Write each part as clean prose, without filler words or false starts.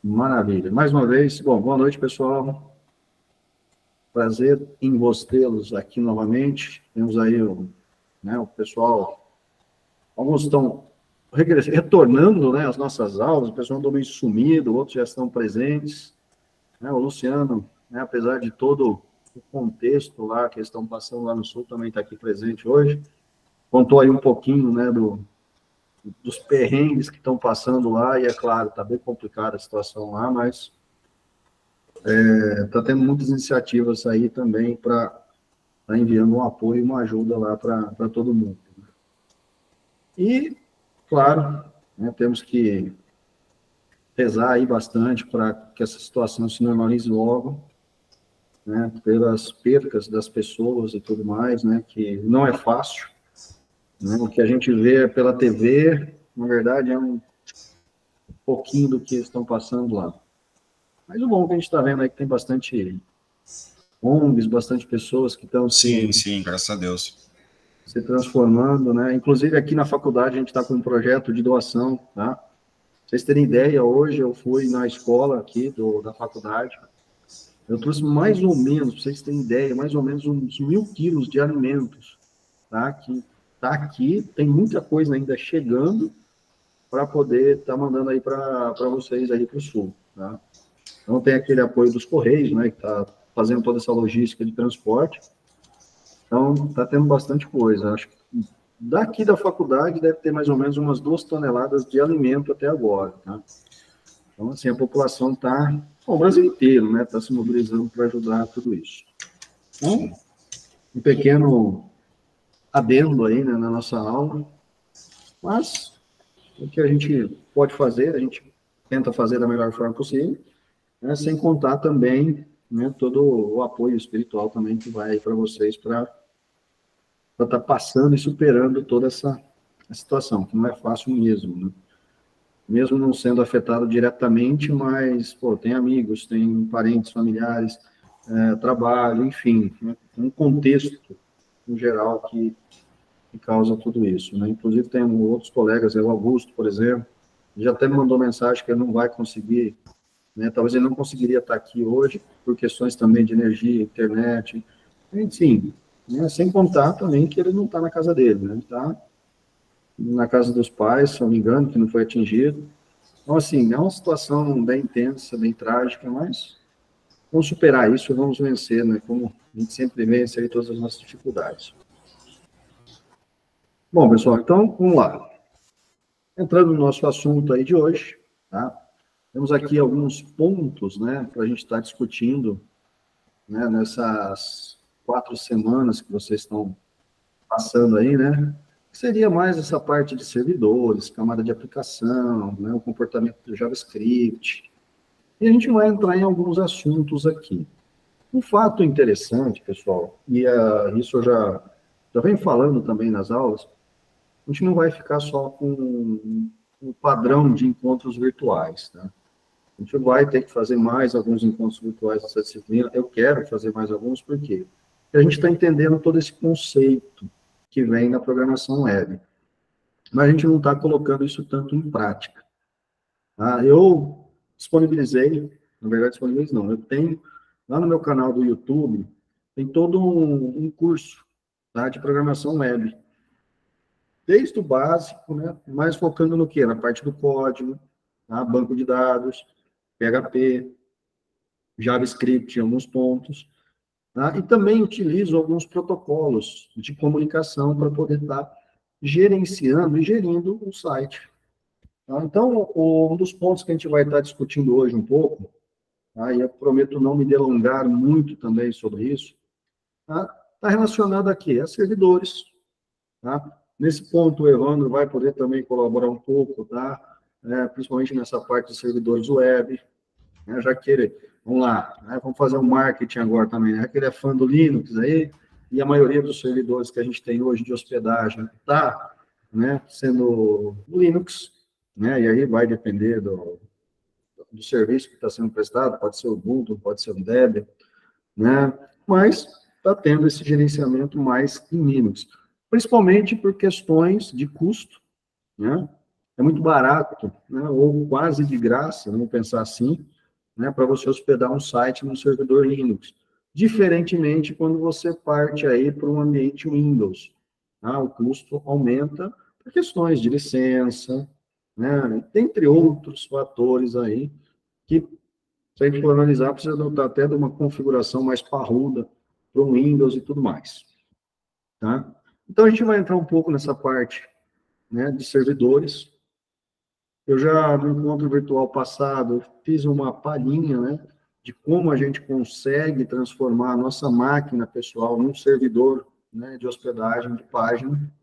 Maravilha. Mais uma vez, bom, boa noite, pessoal. Prazer em tê-los aqui novamente. Temos aí o pessoal, alguns estão retornando, né, às nossas aulas, o pessoal andou meio sumido, outros já estão presentes. O Luciano, né, apesar de todo o contexto lá que eles estão passando lá no Sul, também está aqui presente hoje. Contou aí um pouquinho, né, dos perrengues que estão passando lá, e é claro, está bem complicada a situação lá, mas está tendo muitas iniciativas aí também para estar enviando um apoio e uma ajuda lá para todo mundo. E, claro, né, temos que rezar aí bastante para que essa situação se normalize logo, né, pelas percas das pessoas e tudo mais, né, que não é fácil, né, o que a gente vê pela TV, na verdade, é um pouquinho do que eles estão passando lá. Mas o bom que a gente está vendo é que tem bastante ONGs, bastante pessoas que estão sim, graças a Deus, se transformando, né? Inclusive aqui na faculdade a gente está com um projeto de doação, tá? Pra vocês terem ideia, hoje eu fui na escola aqui da faculdade, eu trouxe mais ou menos, para vocês terem ideia, mais ou menos uns 1.000 quilos de alimentos, tá? Que tá aqui, tem muita coisa ainda chegando para poder estar mandando aí para vocês aí para o Sul, tá? Então tem aquele apoio dos Correios, né? Que está fazendo toda essa logística de transporte. Então, está tendo bastante coisa. Acho que daqui da faculdade deve ter mais ou menos umas 2 toneladas de alimento até agora, tá? Então, assim, a população está, o Brasil inteiro, né, está se mobilizando para ajudar tudo isso. Então, um pequeno adendo aí, né, na nossa aula, mas o que a gente pode fazer, a gente tenta fazer da melhor forma possível, né, sem contar também, né, todo o apoio espiritual também que vai para vocês para estar passando e superando toda essa situação, que não é fácil mesmo, né? Mesmo não sendo afetado diretamente, mas, pô, tem amigos, tem parentes, familiares, trabalho, enfim, né? Um contexto, em geral, que causa tudo isso, né? Inclusive, tem outros colegas, o Augusto, por exemplo, já até me mandou mensagem que ele não vai conseguir, né? Talvez ele não conseguiria estar aqui hoje, por questões também de energia, internet, enfim, né? Sem contar também que ele não está na casa dele, né? Ele está na casa dos pais, se não me engano, que não foi atingido. Então, assim, é uma situação bem tensa, bem trágica, mas vamos superar isso e vamos vencer, né? Como a gente sempre vence aí todas as nossas dificuldades. Bom, pessoal, então, vamos lá. Entrando no nosso assunto aí de hoje, tá? Temos aqui alguns pontos, né, para a gente estar discutindo, né, nessas 4 semanas que vocês estão passando aí, né? Seria mais essa parte de servidores, camada de aplicação, né, o comportamento do JavaScript. E a gente vai entrar em alguns assuntos aqui. Um fato interessante, pessoal, e isso eu já venho falando também nas aulas, a gente não vai ficar só com o padrão de encontros virtuais, tá? A gente vai ter que fazer mais alguns encontros virtuais nessa disciplina. Eu quero fazer mais alguns, por quê? Porque a gente está entendendo todo esse conceito que vem na programação web. Mas a gente não está colocando isso tanto em prática. Eu disponibilizei, na verdade, disponibilizei não, eu tenho, lá no meu canal do YouTube, tem todo um curso, tá, de programação web. Desde o básico, né, mais focando no quê? Na parte do código, tá, banco de dados, PHP, JavaScript em alguns pontos, tá, e também utilizo alguns protocolos de comunicação para poder estar gerenciando e gerindo o site. Tá? Então, um dos pontos que a gente vai estar discutindo hoje um pouco, tá, e eu prometo não me delongar muito também sobre isso, tá relacionado aqui a servidores. Tá? Nesse ponto, o Evandro vai poder também colaborar um pouco, tá? Principalmente nessa parte de servidores web, né? Já que ele, vamos lá, né? Vamos fazer um marketing agora também, né? Que ele é fã do Linux aí, e a maioria dos servidores que a gente tem hoje de hospedagem está, né, sendo Linux, né? E aí vai depender do serviço que está sendo prestado, pode ser o Ubuntu, pode ser o Debian, né? Mas está tendo esse gerenciamento mais em Linux, principalmente por questões de custo, né? é muito barato, né, ou quase de graça, vamos pensar assim, né, para você hospedar um site no servidor Linux. Diferentemente quando você parte aí para um ambiente Windows, tá? O custo aumenta por questões de licença, né, entre outros fatores aí, que, se a gente for analisar, precisa até de uma configuração mais parruda para o Windows e tudo mais, tá? Então, a gente vai entrar um pouco nessa parte, né, de servidores. Eu já, no encontro virtual passado, fiz uma palhinha, né, de como a gente consegue transformar a nossa máquina pessoal num servidor, né, de hospedagem de página.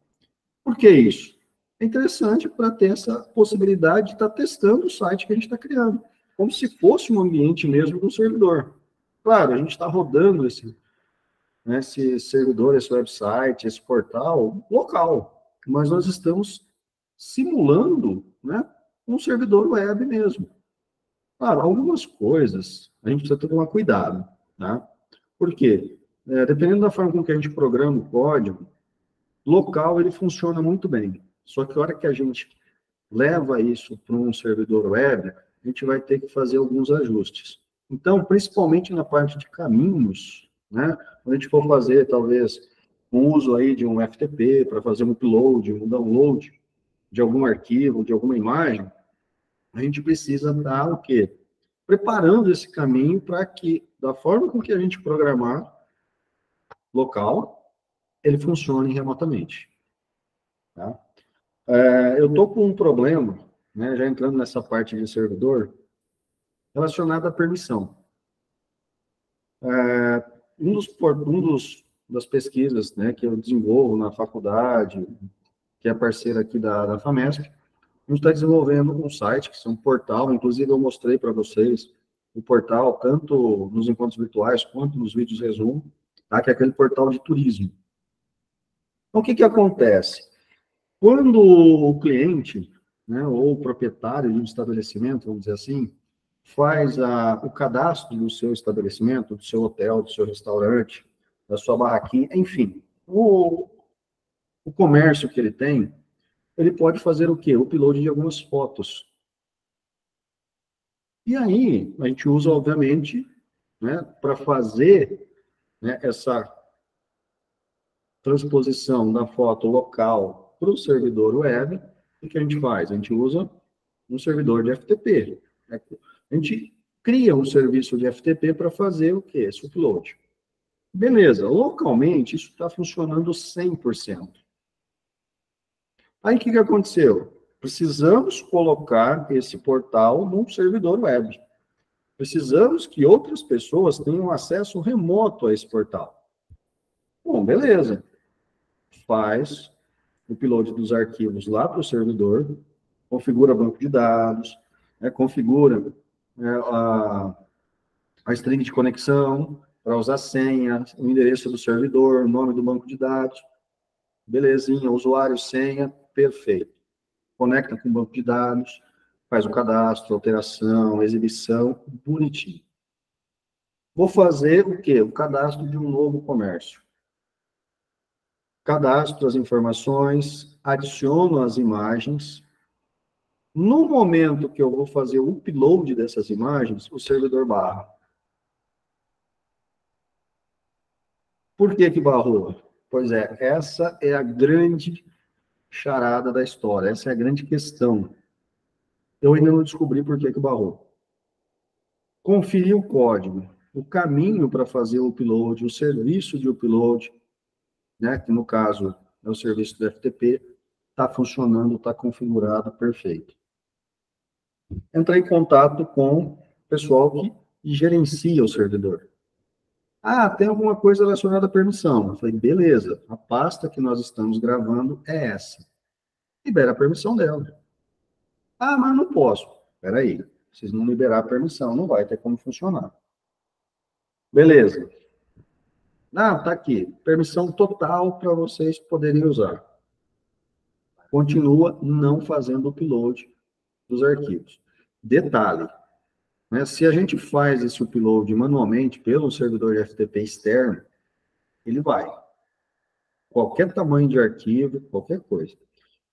Por que isso? É interessante para ter essa possibilidade de estar testando o site que a gente está criando, como se fosse um ambiente mesmo do servidor. Claro, a gente está rodando né, esse servidor, esse website, esse portal local, mas nós estamos simulando, né, um servidor web mesmo. Claro, algumas coisas a gente precisa tomar cuidado, tá? Por quê? Dependendo da forma com que a gente programa o código, local ele funciona muito bem. Só que a hora que a gente leva isso para um servidor web, a gente vai ter que fazer alguns ajustes. Então, principalmente na parte de caminhos, né? Quando a gente for fazer, talvez, um uso aí de um FTP para fazer um upload, um download de algum arquivo, de alguma imagem, a gente precisa estar o quê? Preparando esse caminho para que, da forma com que a gente programar local, ele funcione remotamente. Tá? Eu estou com um problema, né, já entrando nessa parte de servidor, relacionado à permissão. Das pesquisas, né, que eu desenvolvo na faculdade, que é parceira aqui da FAMESP, a gente está desenvolvendo um site, que é um portal, inclusive eu mostrei para vocês o portal, tanto nos encontros virtuais quanto nos vídeos resumo, tá, que é aquele portal de turismo. Então, o que que acontece? Quando o cliente, né, ou o proprietário de um estabelecimento, vamos dizer assim, faz o cadastro do seu estabelecimento, do seu hotel, do seu restaurante, da sua barraquinha, enfim, o comércio que ele pode fazer o quê? O upload de algumas fotos. E aí, a gente usa, obviamente, né, para fazer, né, essa transposição da foto local para o servidor web, o que a gente faz? A gente usa um servidor de FTP. Né? A gente cria um serviço de FTP para fazer o quê? Esse upload. Beleza, localmente isso está funcionando 100%. Aí o que aconteceu? Precisamos colocar esse portal num servidor web. Precisamos que outras pessoas tenham acesso remoto a esse portal. Bom, beleza. Faz o upload dos arquivos lá para o servidor, configura banco de dados, né, configura a string de conexão, para usar senha, o endereço do servidor, o nome do banco de dados, belezinha, usuário, senha, perfeito. Conecta com o banco de dados, faz o cadastro, alteração, exibição, bonitinho. Vou fazer o quê? O cadastro de um novo comércio. Cadastro as informações, adiciono as imagens. No momento que eu vou fazer o upload dessas imagens, o servidor barra. Por que que barrou? Pois é, essa é a grande charada da história, essa é a grande questão. Eu ainda não descobri por que que barrou. Conferi o código, o caminho para fazer o upload, o serviço de upload, né, que no caso é o serviço do FTP, está funcionando, está configurado, perfeito. Entrei em contato com o pessoal que gerencia o servidor. Ah, tem alguma coisa relacionada à permissão. Eu falei, beleza, a pasta que nós estamos gravando é essa. Libera a permissão dela. Ah, mas não posso. Espera aí, vocês não liberar a permissão, não vai ter como funcionar. Beleza. Não, tá aqui, permissão total para vocês poderem usar. Continua não fazendo upload dos arquivos. Detalhe, né, se a gente faz esse upload manualmente pelo servidor de FTP externo, ele vai. Qualquer tamanho de arquivo, qualquer coisa.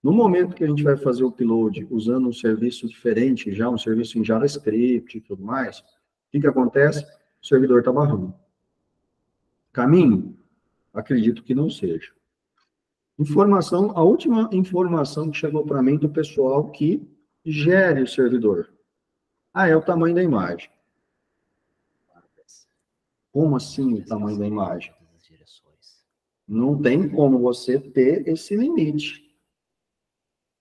No momento que a gente vai fazer o upload usando um serviço diferente, já um serviço em JavaScript e tudo mais, o que acontece? O servidor está barrando. Caminho? Acredito que não seja. Informação, a última informação que chegou para mim do pessoal que gere o servidor. É o tamanho da imagem. Como assim o tamanho da imagem? Não tem como você ter esse limite.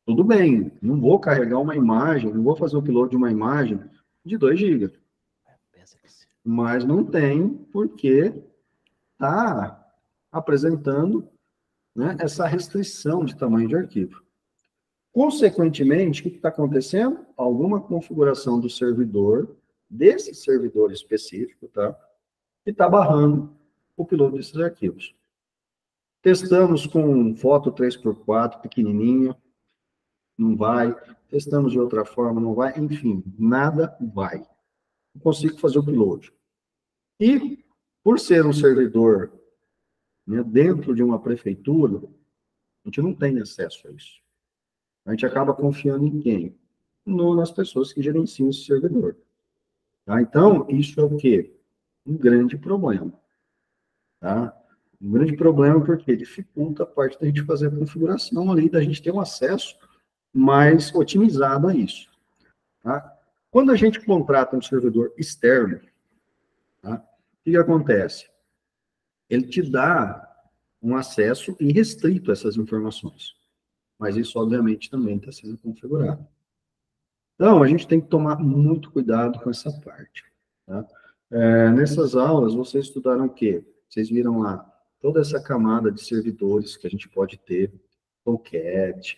Tudo bem, não vou carregar uma imagem, não vou fazer o upload de uma imagem de 2 GB. Mas não tem porque está apresentando, né, essa restrição de tamanho de arquivo. Consequentemente, o que está acontecendo? Alguma configuração do servidor, desse servidor específico, tá? Que está barrando o upload desses arquivos. Testamos com foto 3x4, pequenininho, não vai. Testamos de outra forma, não vai. Enfim, nada vai. Não consigo fazer o upload. E, por ser um servidor, né, dentro de uma prefeitura, a gente não tem acesso a isso. A gente acaba confiando em quem? Nas pessoas que gerenciam esse servidor. Tá? Então, isso é o quê? Um grande problema. Tá? Um grande problema porque dificulta a parte da gente fazer a configuração ali, da gente ter um acesso mais otimizado a isso. Tá? Quando a gente contrata um servidor externo, tá? O que acontece? Ele te dá um acesso irrestrito a essas informações. Mas isso, obviamente, também está sendo configurado. Então, a gente tem que tomar muito cuidado com essa parte. Tá? Nessas aulas, vocês estudaram o quê? Vocês viram lá toda essa camada de servidores que a gente pode ter, o Tomcat,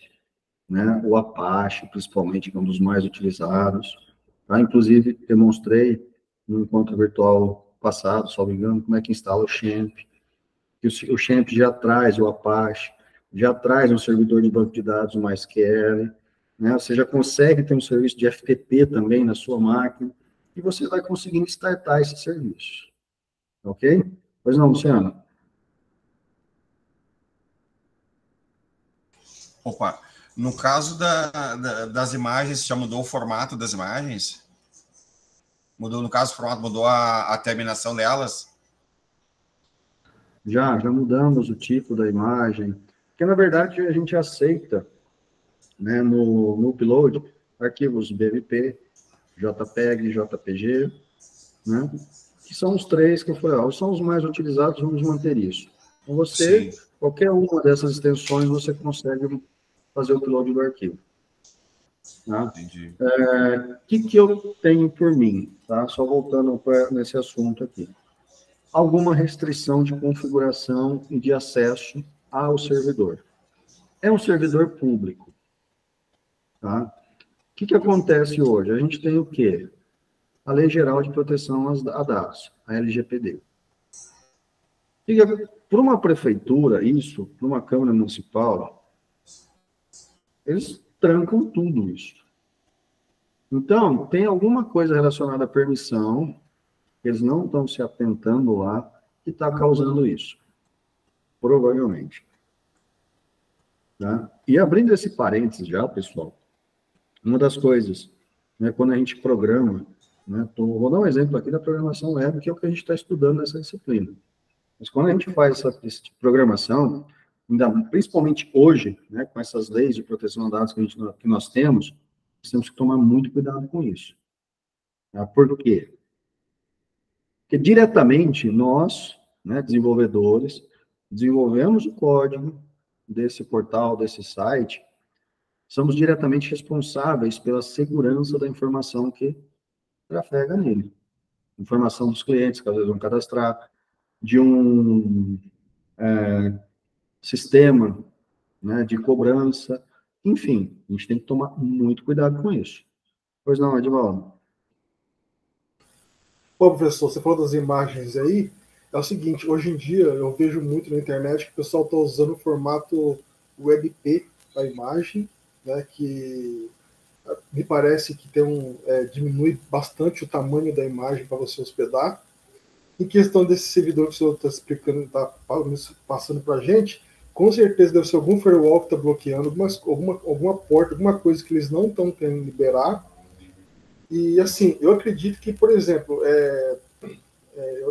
né? O Apache, principalmente, que é um dos mais utilizados. Tá? Inclusive, demonstrei no encontro virtual passado, se não me engano, como é que instala o Xampp. Que o Xampp já traz o Apache, já traz um servidor de banco de dados, o MySQL, né? Você já consegue ter um serviço de FTP também na sua máquina, e você vai conseguindo startar esse serviço. Ok? Pois não, Luciano? Opa, no caso das imagens, já mudou o formato das imagens? Mudou, no caso, o formato, mudou a terminação delas? Já mudamos o tipo da imagem, porque, na verdade, a gente aceita, né, no upload, arquivos BMP, JPEG, JPG, né, que são os 3 que eu falei, são os mais utilizados, vamos manter isso. Então, você, sim, qualquer uma dessas extensões, você consegue fazer o upload do arquivo. Tá? Entendi. O que eu tenho por mim? Tá? Só voltando nesse assunto aqui. Alguma restrição de configuração e de acesso ao servidor. É um servidor público. Tá? O que acontece hoje? A gente tem o quê? A Lei Geral de Proteção a Dados, a LGPD. Para uma prefeitura, isso, para uma Câmara Municipal, eles trancam tudo isso. Então, tem alguma coisa relacionada à permissão, eles não estão se atentando lá, que está causando isso. Provavelmente. Tá? E abrindo esse parênteses já, pessoal, uma das coisas, né, quando a gente programa, né, vou dar um exemplo aqui da programação web, que é o que a gente está estudando nessa disciplina. Mas quando a gente faz essa tipo de programação, principalmente hoje, né, com essas leis de proteção de dados que nós temos que tomar muito cuidado com isso. Tá? Por quê? Porque diretamente nós, né, desenvolvedores, desenvolvemos o código desse portal, desse site, somos diretamente responsáveis pela segurança da informação que trafega nele. Informação dos clientes que às vezes vão cadastrar, de um sistema, né, de cobrança, enfim, a gente tem que tomar muito cuidado com isso. Pois não, Edvaldo? Bom, professor, você falou das imagens aí, é o seguinte, hoje em dia eu vejo muito na internet que o pessoal está usando o formato WebP para imagem, né, que me parece que diminui bastante o tamanho da imagem para você hospedar. Em questão desse servidor que o senhor está explicando, está passando para a gente, Com certeza deve ser algum firewall que está bloqueando, alguma porta, alguma coisa que eles não estão querendo liberar. E assim, eu acredito que, por exemplo,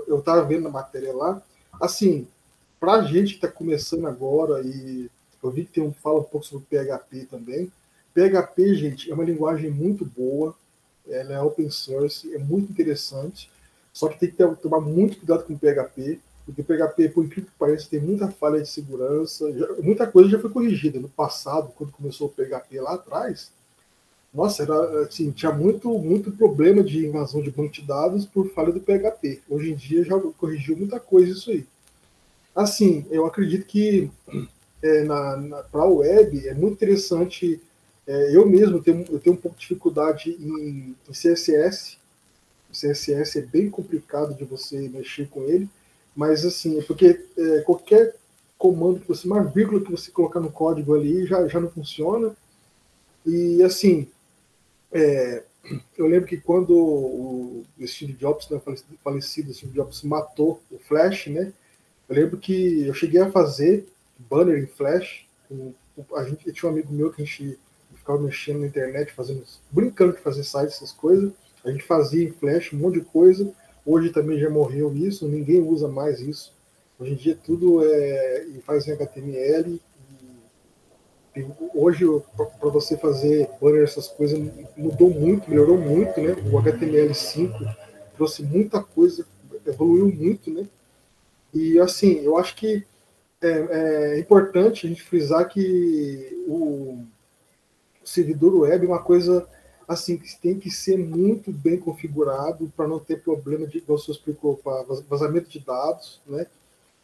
eu estava vendo a matéria lá, assim, para a gente que está começando agora, e eu vi que fala um pouco sobre PHP também. PHP, gente, é uma linguagem muito boa, ela é open source, é muito interessante, só que tem que tomar muito cuidado com o PHP, porque o PHP, por incrível que pareça, tem muita falha de segurança, muita coisa já foi corrigida. No passado, quando começou o PHP lá atrás, nossa, era, assim, tinha muito problema de invasão de banco de dados por falha do PHP. Hoje em dia já corrigiu muita coisa isso aí. Assim, eu acredito que para a web é muito interessante. Eu mesmo eu tenho um pouco de dificuldade em CSS. O CSS é bem complicado de você mexer com ele, mas assim, é porque qualquer comando que você, uma vírgula que você colocar no código ali já não funciona. E assim, eu lembro que quando o Steve Jobs, né, falecido Steve Jobs, matou o Flash, né? Eu lembro que eu cheguei a fazer banner em Flash. Eu tinha um amigo meu que a gente ficava mexendo na internet, brincando de fazer sites, essas coisas. A gente fazia em Flash um monte de coisa. Hoje também já morreu isso, ninguém usa mais isso. Hoje em dia tudo faz em HTML. Hoje, para você fazer banner, essas coisas, mudou muito, melhorou muito, né? O HTML5 trouxe muita coisa, evoluiu muito, né? E, assim, eu acho que é importante a gente frisar que o servidor web é uma coisa, assim, que tem que ser muito bem configurado para não ter problema de, como você explicou, vazamento de dados, né?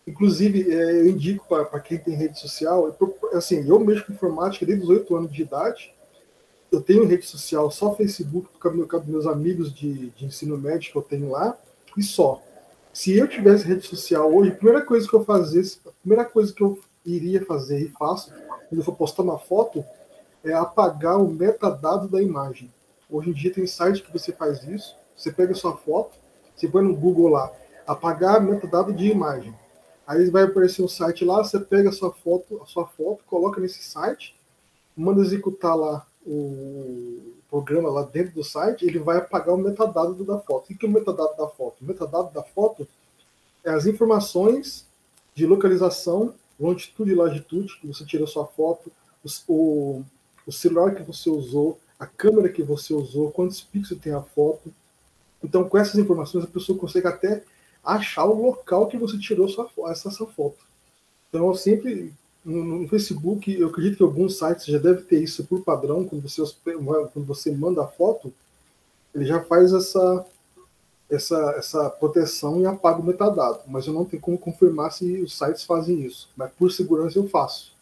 Inclusive, eu indico para quem tem rede social, assim, eu mexo com informática desde os 8 anos de idade, eu tenho rede social, só Facebook, por causa dos meus amigos de ensino médio que eu tenho lá, e só. Se eu tivesse rede social hoje, a primeira coisa que eu iria fazer e faço, quando eu for postar uma foto, é apagar o metadado da imagem. Hoje em dia tem site que você faz isso, você pega a sua foto, você põe no Google lá, apagar metadado de imagem. Aí vai aparecer um site lá, você pega a sua foto, coloca nesse site, manda executar lá o programa lá dentro do site, ele vai apagar o metadado da foto. O que é o metadado da foto? O metadado da foto é as informações de localização, longitude e latitude, que você tirou sua foto, o celular que você usou, a câmera que você usou, quantos pixels tem a foto. Então, com essas informações, a pessoa consegue até achar o local que você tirou essa foto. Então, eu sempre, no Facebook, eu acredito que alguns sites já devem ter isso por padrão, quando você manda a foto, ele já faz essa proteção e apaga o metadado. Mas eu não tenho como confirmar se os sites fazem isso. Mas por segurança eu faço.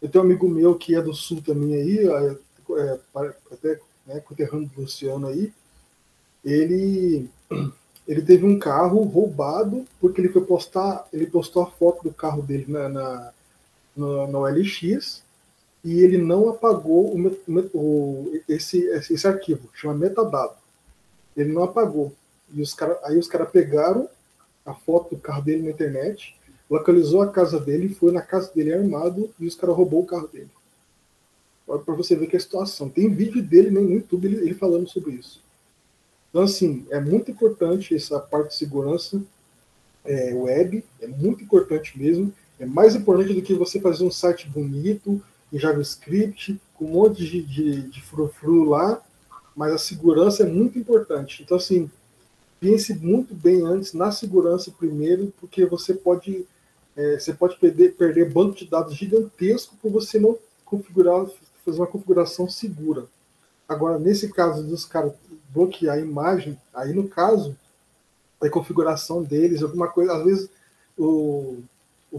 Eu tenho um amigo meu que é do Sul também aí, até conterrâneo do Luciano aí, ele teve um carro roubado porque ele postou a foto do carro dele no OLX e ele não apagou esse arquivo, chama metadado. Ele não apagou. E aí os caras pegaram a foto do carro dele na internet, localizou a casa dele, foi na casa dele armado e os caras roubou o carro dele. Para você ver que é a situação. Tem vídeo dele no YouTube ele falando sobre isso. Então, assim, é muito importante essa parte de segurança web, é muito importante mesmo. É mais importante do que você fazer um site bonito, em JavaScript, com um monte de frufru lá, mas a segurança é muito importante. Então, assim, pense muito bem antes na segurança primeiro, porque você pode perder banco de dados gigantesco por você não fazer uma configuração segura. Agora, nesse caso dos caras bloquear a imagem, aí no caso, a configuração deles, alguma coisa, às vezes o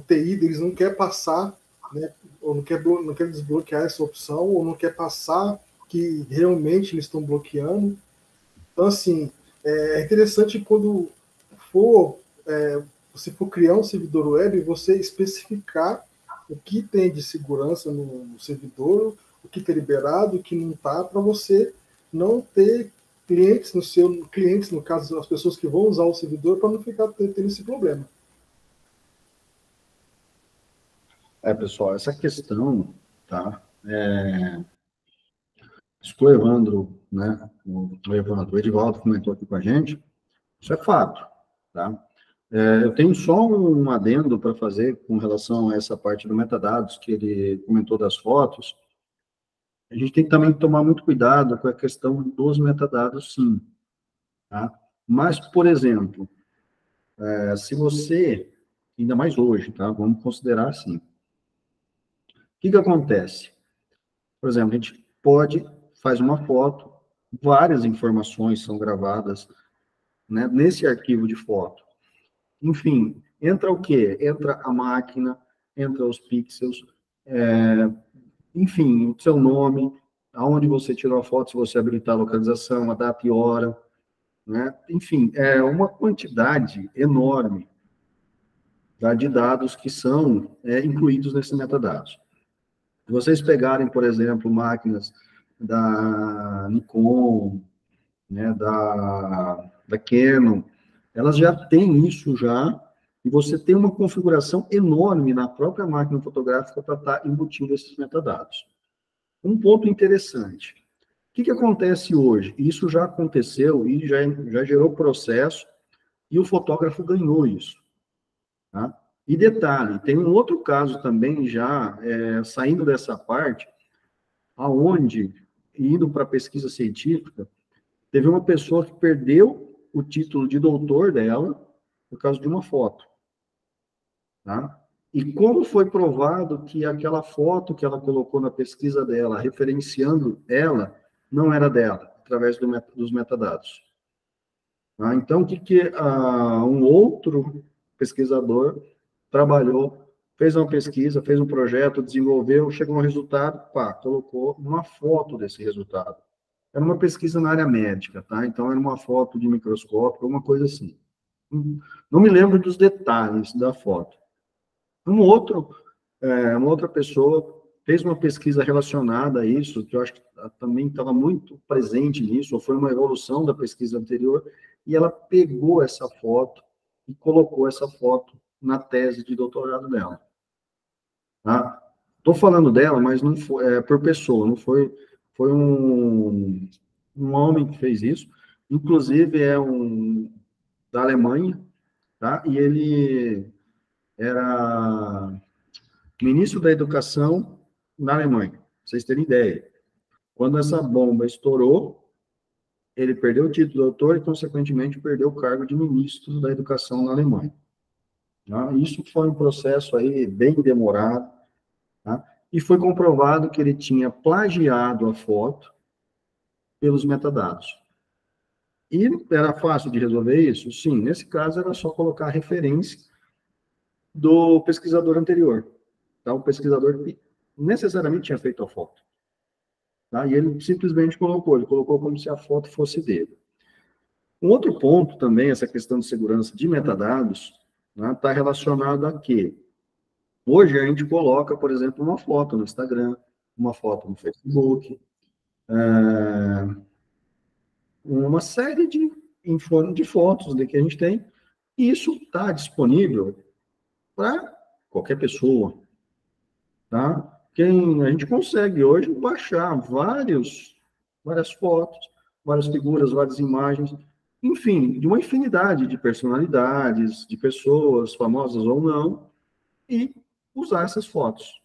TI deles não quer passar, né, ou não quer desbloquear essa opção, ou não quer passar que realmente eles estão bloqueando. Então, assim, é interessante quando você for criar um servidor web, você especificar o que tem de segurança no servidor, o que está liberado, o que não está, para você não ter clientes no caso, as pessoas que vão usar o servidor, para não ficar tendo esse problema. Pessoal, essa questão, tá? Isso que o Evandro, né? O Edivaldo comentou aqui com a gente, isso é fato, tá? Eu tenho só um adendo para fazer com relação a essa parte do metadados que ele comentou das fotos. A gente tem que também tomar muito cuidado com a questão dos metadados, sim, tá? Mas, por exemplo, se você, ainda mais hoje, tá? Vamos considerar assim. O que acontece? Por exemplo, a gente faz uma foto, várias informações são gravadas, né, nesse arquivo de foto. Enfim, entra o quê? Entra a máquina, entra os pixels, enfim, o seu nome, aonde você tirou a foto, se você habilitar a localização, a data e hora, né? Enfim, é uma quantidade enorme, tá, de dados que são incluídos nesses metadados. Se vocês pegarem, por exemplo, máquinas da Nikon, né, da Canon, elas já têm isso já, e você tem uma configuração enorme na própria máquina fotográfica para estar embutindo esses metadados. Um ponto interessante. O que acontece hoje? Isso já aconteceu e já gerou processo, e o fotógrafo ganhou isso. Tá? E detalhe, tem um outro caso também já, saindo dessa parte, aonde, indo para a pesquisa científica, teve uma pessoa que perdeu o título de doutor dela por causa de uma foto. Tá? E como foi provado que aquela foto que ela colocou na pesquisa dela, referenciando ela, não era dela, através dos metadados. Tá? Então, o que um outro pesquisador trabalhou, fez uma pesquisa, fez um projeto, desenvolveu, chegou a um resultado, colocou uma foto desse resultado. Era uma pesquisa na área médica, tá? Então, era uma foto de microscópio, alguma coisa assim. Não me lembro dos detalhes da foto. Uma outra pessoa fez uma pesquisa relacionada a isso, que eu acho que também estava muito presente nisso, ou foi uma evolução da pesquisa anterior, e ela pegou essa foto e colocou essa foto na tese de doutorado dela. Tá? Estou falando dela, mas não foi por pessoa, não foi um homem que fez isso, inclusive da Alemanha, tá? E ele era ministro da Educação na Alemanha, pra vocês terem ideia. Quando essa bomba estourou, ele perdeu o título de doutor e, consequentemente, perdeu o cargo de ministro da Educação na Alemanha. Tá? Isso foi um processo aí bem demorado, tá? E foi comprovado que ele tinha plagiado a foto pelos metadados. E era fácil de resolver isso? Sim, nesse caso era só colocar a referência do pesquisador anterior. Tá? O pesquisador necessariamente tinha feito a foto. Tá? E ele simplesmente ele colocou como se a foto fosse dele. Um outro ponto também, essa questão de segurança de metadados, está relacionado a quê? Hoje a gente coloca, por exemplo, uma foto no Instagram, uma foto no Facebook, uma série de fotos que a gente tem, e isso está disponível para qualquer pessoa, tá? A gente consegue hoje baixar várias fotos, várias figuras, várias imagens, enfim, de uma infinidade de personalidades, de pessoas, famosas ou não, e usar essas fotos.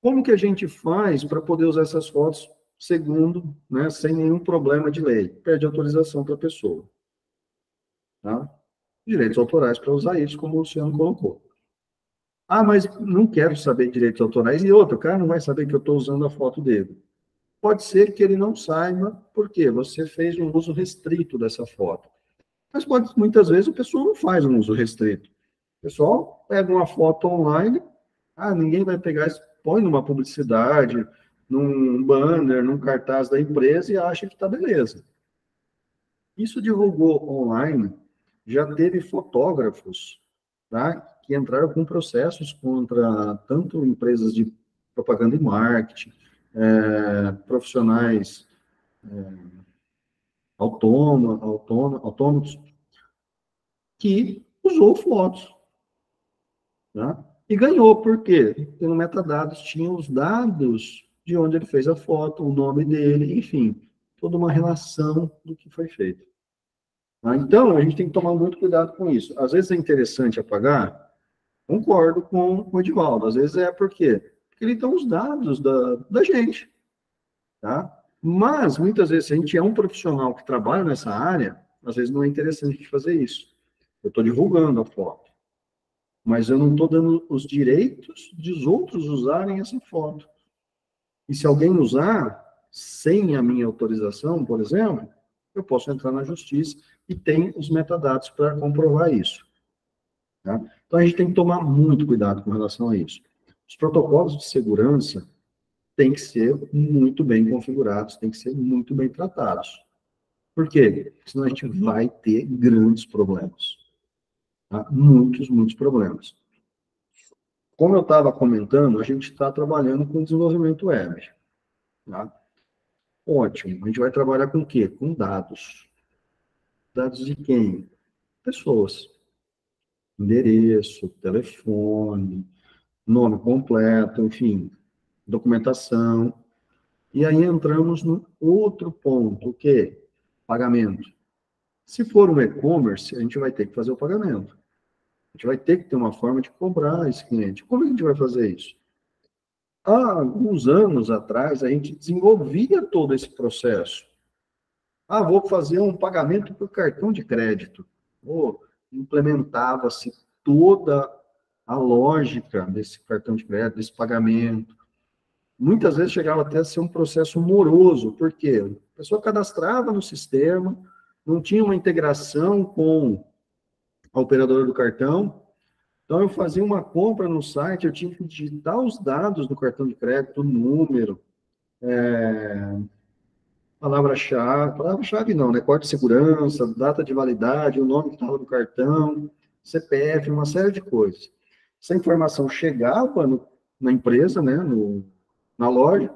Como que a gente faz para poder usar essas fotos segundo, né, sem nenhum problema de lei? Pede autorização para a pessoa. Tá? Direitos autorais para usar isso, como o Luciano colocou. Ah, mas não quero saber de direitos autorais. E outro, o cara não vai saber que eu estou usando a foto dele. Pode ser que ele não saiba, porque você fez um uso restrito dessa foto. Mas muitas vezes a pessoa não faz um uso restrito. O pessoal pega uma foto online, ninguém vai pegar, põe numa publicidade, num banner, num cartaz da empresa e acha que está beleza. Isso divulgou online, já teve fotógrafos, tá, que entraram com processos contra tanto empresas de propaganda e marketing, profissionais autônomos, que usou fotos. Tá? E ganhou, por quê? Porque no metadados tinha os dados de onde ele fez a foto, o nome dele, enfim, toda uma relação do que foi feito. Então, a gente tem que tomar muito cuidado com isso. Às vezes é interessante apagar, concordo com o Edivaldo, às vezes é por quê? Porque ele dá os dados da gente, tá? Mas, muitas vezes, se a gente é um profissional que trabalha nessa área, às vezes não é interessante a gente fazer isso. Eu estou divulgando a foto, mas eu não estou dando os direitos dos outros usarem essa foto. E se alguém usar sem a minha autorização, por exemplo, eu posso entrar na justiça e tem os metadados para comprovar isso. Tá? Então, a gente tem que tomar muito cuidado com relação a isso. Os protocolos de segurança têm que ser muito bem configurados, têm que ser muito bem tratados. Por quê? Senão a gente vai ter grandes problemas. Tá? Muitos problemas. Como eu estava comentando, a gente está trabalhando com desenvolvimento web. Tá? Ótimo. A gente vai trabalhar com o quê? Com dados. Dados de quem? Pessoas. Endereço, telefone, nome completo, enfim, documentação. E aí entramos no outro ponto, o quê? Pagamento. Se for um e-commerce, a gente vai ter que fazer o pagamento. A gente vai ter que ter uma forma de cobrar esse cliente. Como a gente vai fazer isso? Há alguns anos atrás, a gente desenvolvia todo esse processo. Vou fazer um pagamento por cartão de crédito. Implementava-se toda a lógica desse cartão de crédito, desse pagamento. Muitas vezes chegava até a ser um processo moroso, porque a pessoa cadastrava no sistema, não tinha uma integração com a operadora do cartão. Então, eu fazia uma compra no site, eu tinha que digitar os dados do cartão de crédito, o número, palavra-chave não, né? Código de segurança, data de validade, o nome que estava no cartão, CPF, uma série de coisas. Essa informação chegava na empresa, né? Na loja,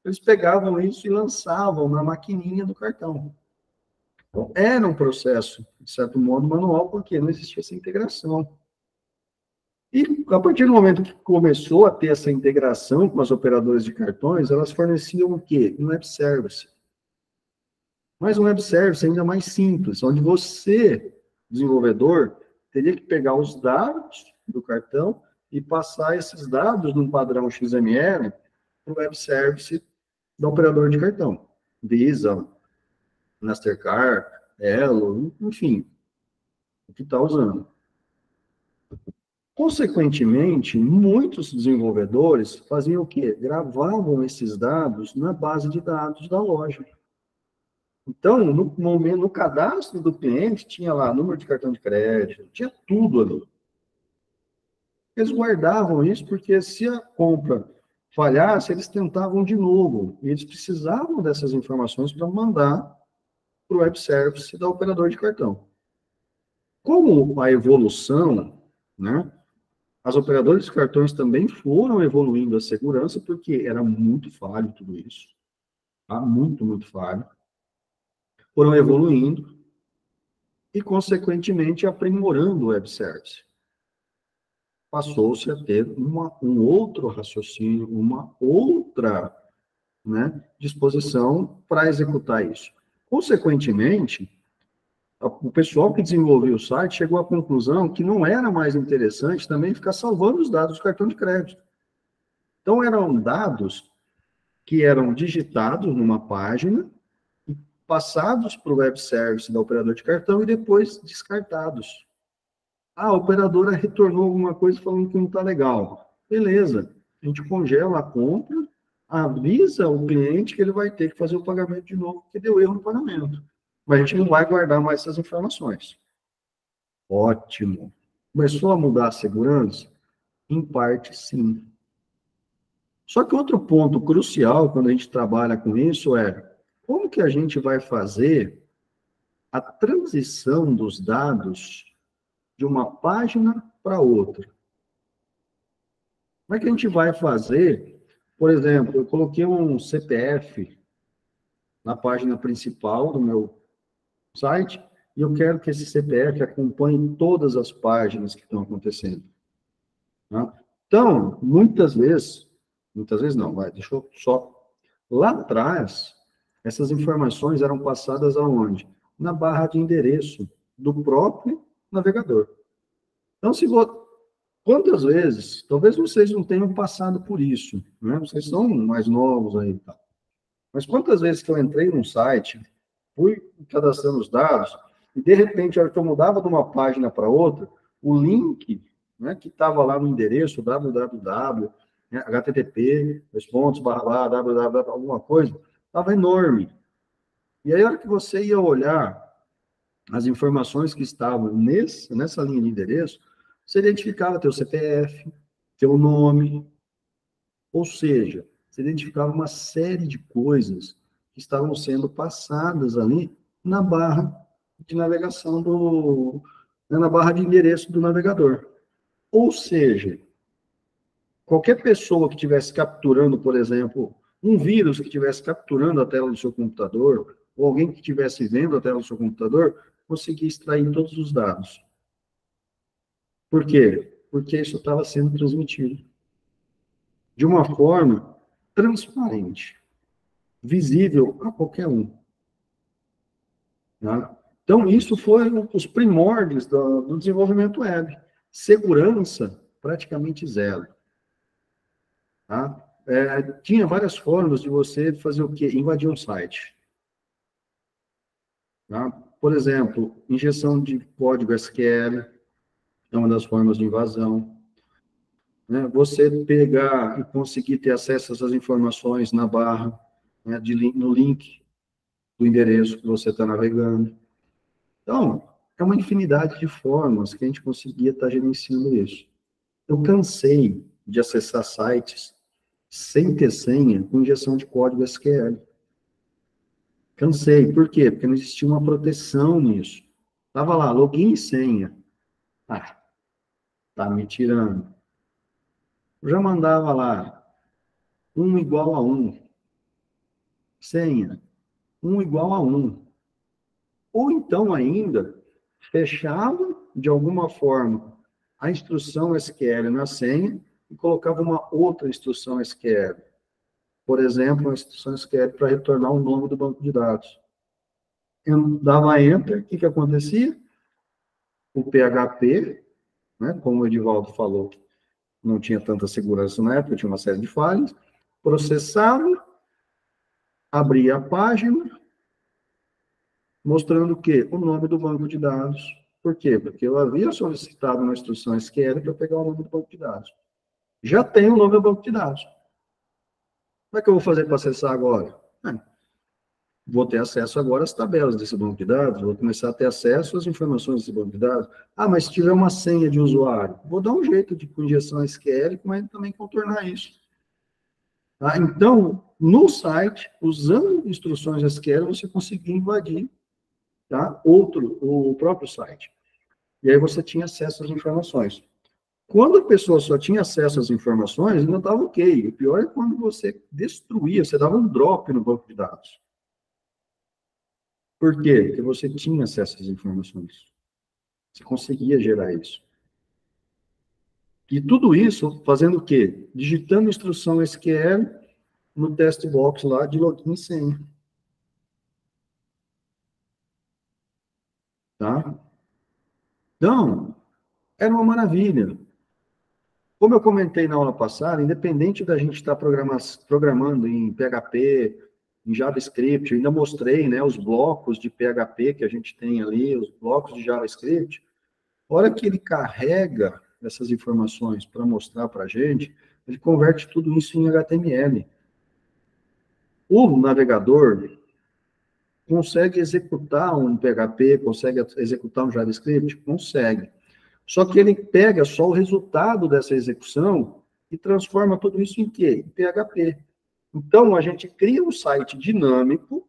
eles pegavam isso e lançavam na maquininha do cartão. Então, era um processo, de certo modo, manual, porque não existia essa integração. E, a partir do momento que começou a ter essa integração com as operadoras de cartões, elas forneciam o quê? Um web service. Mas um web service ainda mais simples, onde você, desenvolvedor, teria que pegar os dados do cartão e passar esses dados num padrão XML para o web service da operadora de cartão. Visa, Mastercard, Elo, enfim, o que está usando. Consequentemente, muitos desenvolvedores faziam o quê? Gravavam esses dados na base de dados da loja. Então, no cadastro do cliente, tinha lá número de cartão de crédito, tinha tudo ali. Eles guardavam isso porque se a compra falhasse, eles tentavam de novo. E eles precisavam dessas informações para mandar para o web service da operadora de cartão. Como a evolução, né? As operadoras de cartões também foram evoluindo a segurança, porque era muito falho tudo isso. Tá? Muito falho. Foram evoluindo e, consequentemente, aprimorando o web service. Passou-se a ter um outro raciocínio, uma outra, né, disposição para executar isso. Consequentemente, o pessoal que desenvolveu o site chegou à conclusão que não era mais interessante também ficar salvando os dados do cartão de crédito. Então, eram dados que eram digitados numa página, e passados para o web service da operadora de cartão e depois descartados. A operadora retornou alguma coisa falando que não está legal. Beleza, a gente congela a compra, avisa o cliente que ele vai ter que fazer o pagamento de novo, porque deu erro no pagamento. Mas a gente não vai guardar mais essas informações. Ótimo. Começou a mudar a segurança? Em parte, sim. Só que outro ponto crucial quando a gente trabalha com isso é como que a gente vai fazer a transição dos dados de uma página para outra. Como é que a gente vai fazer? Por exemplo, eu coloquei um CPF na página principal do meu site e eu quero que esse CPF acompanhe todas as páginas que estão acontecendo. Tá? Então, muitas vezes não, deixa eu só... Lá atrás, essas informações eram passadas aonde? Na barra de endereço do próprio navegador. Então, quantas vezes, talvez vocês não tenham passado por isso, né? Vocês são mais novos aí, tá? Mas quantas vezes que eu entrei num site, fui cadastrando os dados, e de repente, a hora que eu mudava de uma página para outra, o link, né, que estava lá no endereço www, né, http, www, alguma coisa, estava enorme. E aí, a hora que você ia olhar as informações que estavam nessa linha de endereço, você identificava teu CPF, teu nome, ou seja, você identificava uma série de coisas que estavam sendo passadas ali na barra de navegação na barra de endereço do navegador. Ou seja, qualquer pessoa que estivesse capturando, por exemplo, um vírus que estivesse capturando a tela do seu computador, ou alguém que estivesse vendo a tela do seu computador, conseguia extrair todos os dados. Por quê? Porque isso estava sendo transmitido de uma forma transparente, visível a qualquer um. Tá? Então, isso foi os primórdios do desenvolvimento web. Segurança, praticamente zero. Tá? Tinha várias formas de você fazer o quê? Invadir um site. Tá? Por exemplo, injeção de código SQL é uma das formas de invasão. Né? Você pegar e conseguir ter acesso a essas informações na barra, né, no link do endereço que você está navegando. Então, é uma infinidade de formas que a gente conseguia estar gerenciando isso. Eu cansei de acessar sites sem ter senha com injeção de código SQL. Cansei. Por quê? Porque não existia uma proteção nisso. Estava lá, login e senha. Ah, tá me tirando. Eu já mandava lá, 1 igual a 1. Senha, 1 igual a 1. Ou então ainda, fechava de alguma forma a instrução SQL na senha e colocava uma outra instrução SQL. Por exemplo, uma instrução SQL para retornar o nome do banco de dados. Eu dava Enter, o que acontecia? O PHP, né, como o Edivaldo falou, não tinha tanta segurança na época, tinha uma série de falhas, processava, abria a página, mostrando o quê? O nome do banco de dados. Por quê? Porque eu havia solicitado uma instrução SQL para pegar o nome do banco de dados. Já tem o nome do banco de dados. Como é que eu vou fazer para acessar agora? Vou ter acesso agora às tabelas desse banco de dados, vou começar a ter acesso às informações desse banco de dados. Ah, mas se tiver uma senha de usuário, vou dar um jeito de com injeção SQL, mas também contornar isso. Tá? Então, no site, usando instruções SQL, você conseguia invadir, tá, o próprio site. E aí você tinha acesso às informações. Quando a pessoa só tinha acesso às informações, ainda estava ok. O pior é quando você destruía, você dava um drop no banco de dados. Por quê? Porque você tinha acesso às informações. Você conseguia gerar isso. E tudo isso fazendo o quê? Digitando instrução SQL no test box lá de login e senha. Tá? Então, era uma maravilha. Como eu comentei na aula passada, independente da gente estar programando em PHP, em JavaScript, eu ainda mostrei, né, os blocos de PHP que a gente tem ali, os blocos de JavaScript. A hora que ele carrega essas informações para mostrar para a gente, ele converte tudo isso em HTML. O navegador consegue executar um PHP, consegue executar um JavaScript? Consegue. Só que ele pega só o resultado dessa execução e transforma tudo isso em quê? Em PHP. Então, a gente cria um site dinâmico,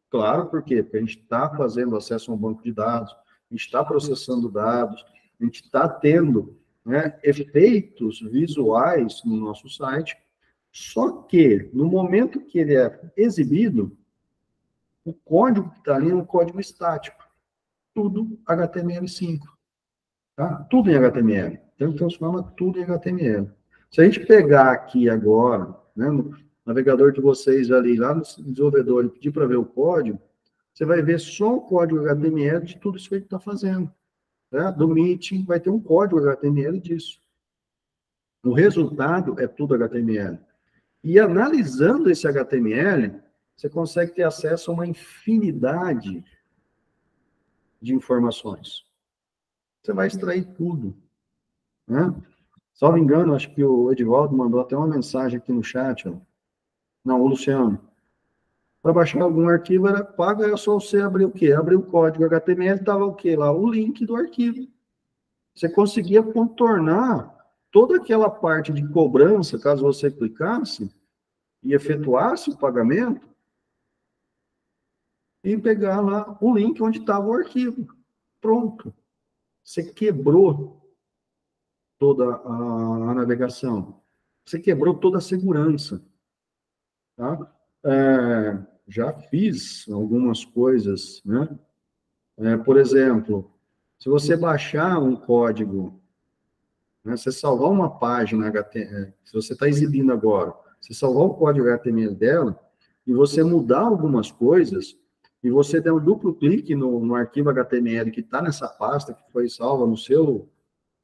claro, por quê? Porque a gente está fazendo acesso a um banco de dados, a gente está processando dados, a gente está tendo, né, efeitos visuais no nosso site, só que, no momento que ele é exibido, o código que está ali é um código estático, tudo HTML5. Tá? Tudo em HTML. Então, ele transforma tudo em HTML. Se a gente pegar aqui agora, né, no navegador de vocês ali, lá no desenvolvedor, e pedir para ver o código, você vai ver só o código HTML de tudo isso que a gente está fazendo. Né? Do Meeting vai ter um código HTML disso. O resultado é tudo HTML. E analisando esse HTML, você consegue ter acesso a uma infinidade de informações. Você vai extrair tudo. Né? Salvo engano, acho que o Edivaldo mandou até uma mensagem aqui no chat. Ó. Não, o Luciano. Para baixar algum arquivo era pago, era só você abrir o quê? Abrir o código HTML, estava o quê lá? O link do arquivo. Você conseguia contornar toda aquela parte de cobrança, caso você clicasse e efetuasse o pagamento, e pegar lá o link onde estava o arquivo. Pronto. Você quebrou toda a navegação. Você quebrou toda a segurança. Tá? Já fiz algumas coisas, né? Por exemplo, se você baixar um código, né, você salvar uma página HTML, se você está exibindo agora, você salvar o código HTML dela, e você mudar algumas coisas, e você der um duplo clique no arquivo HTML que está nessa pasta, que foi salva no seu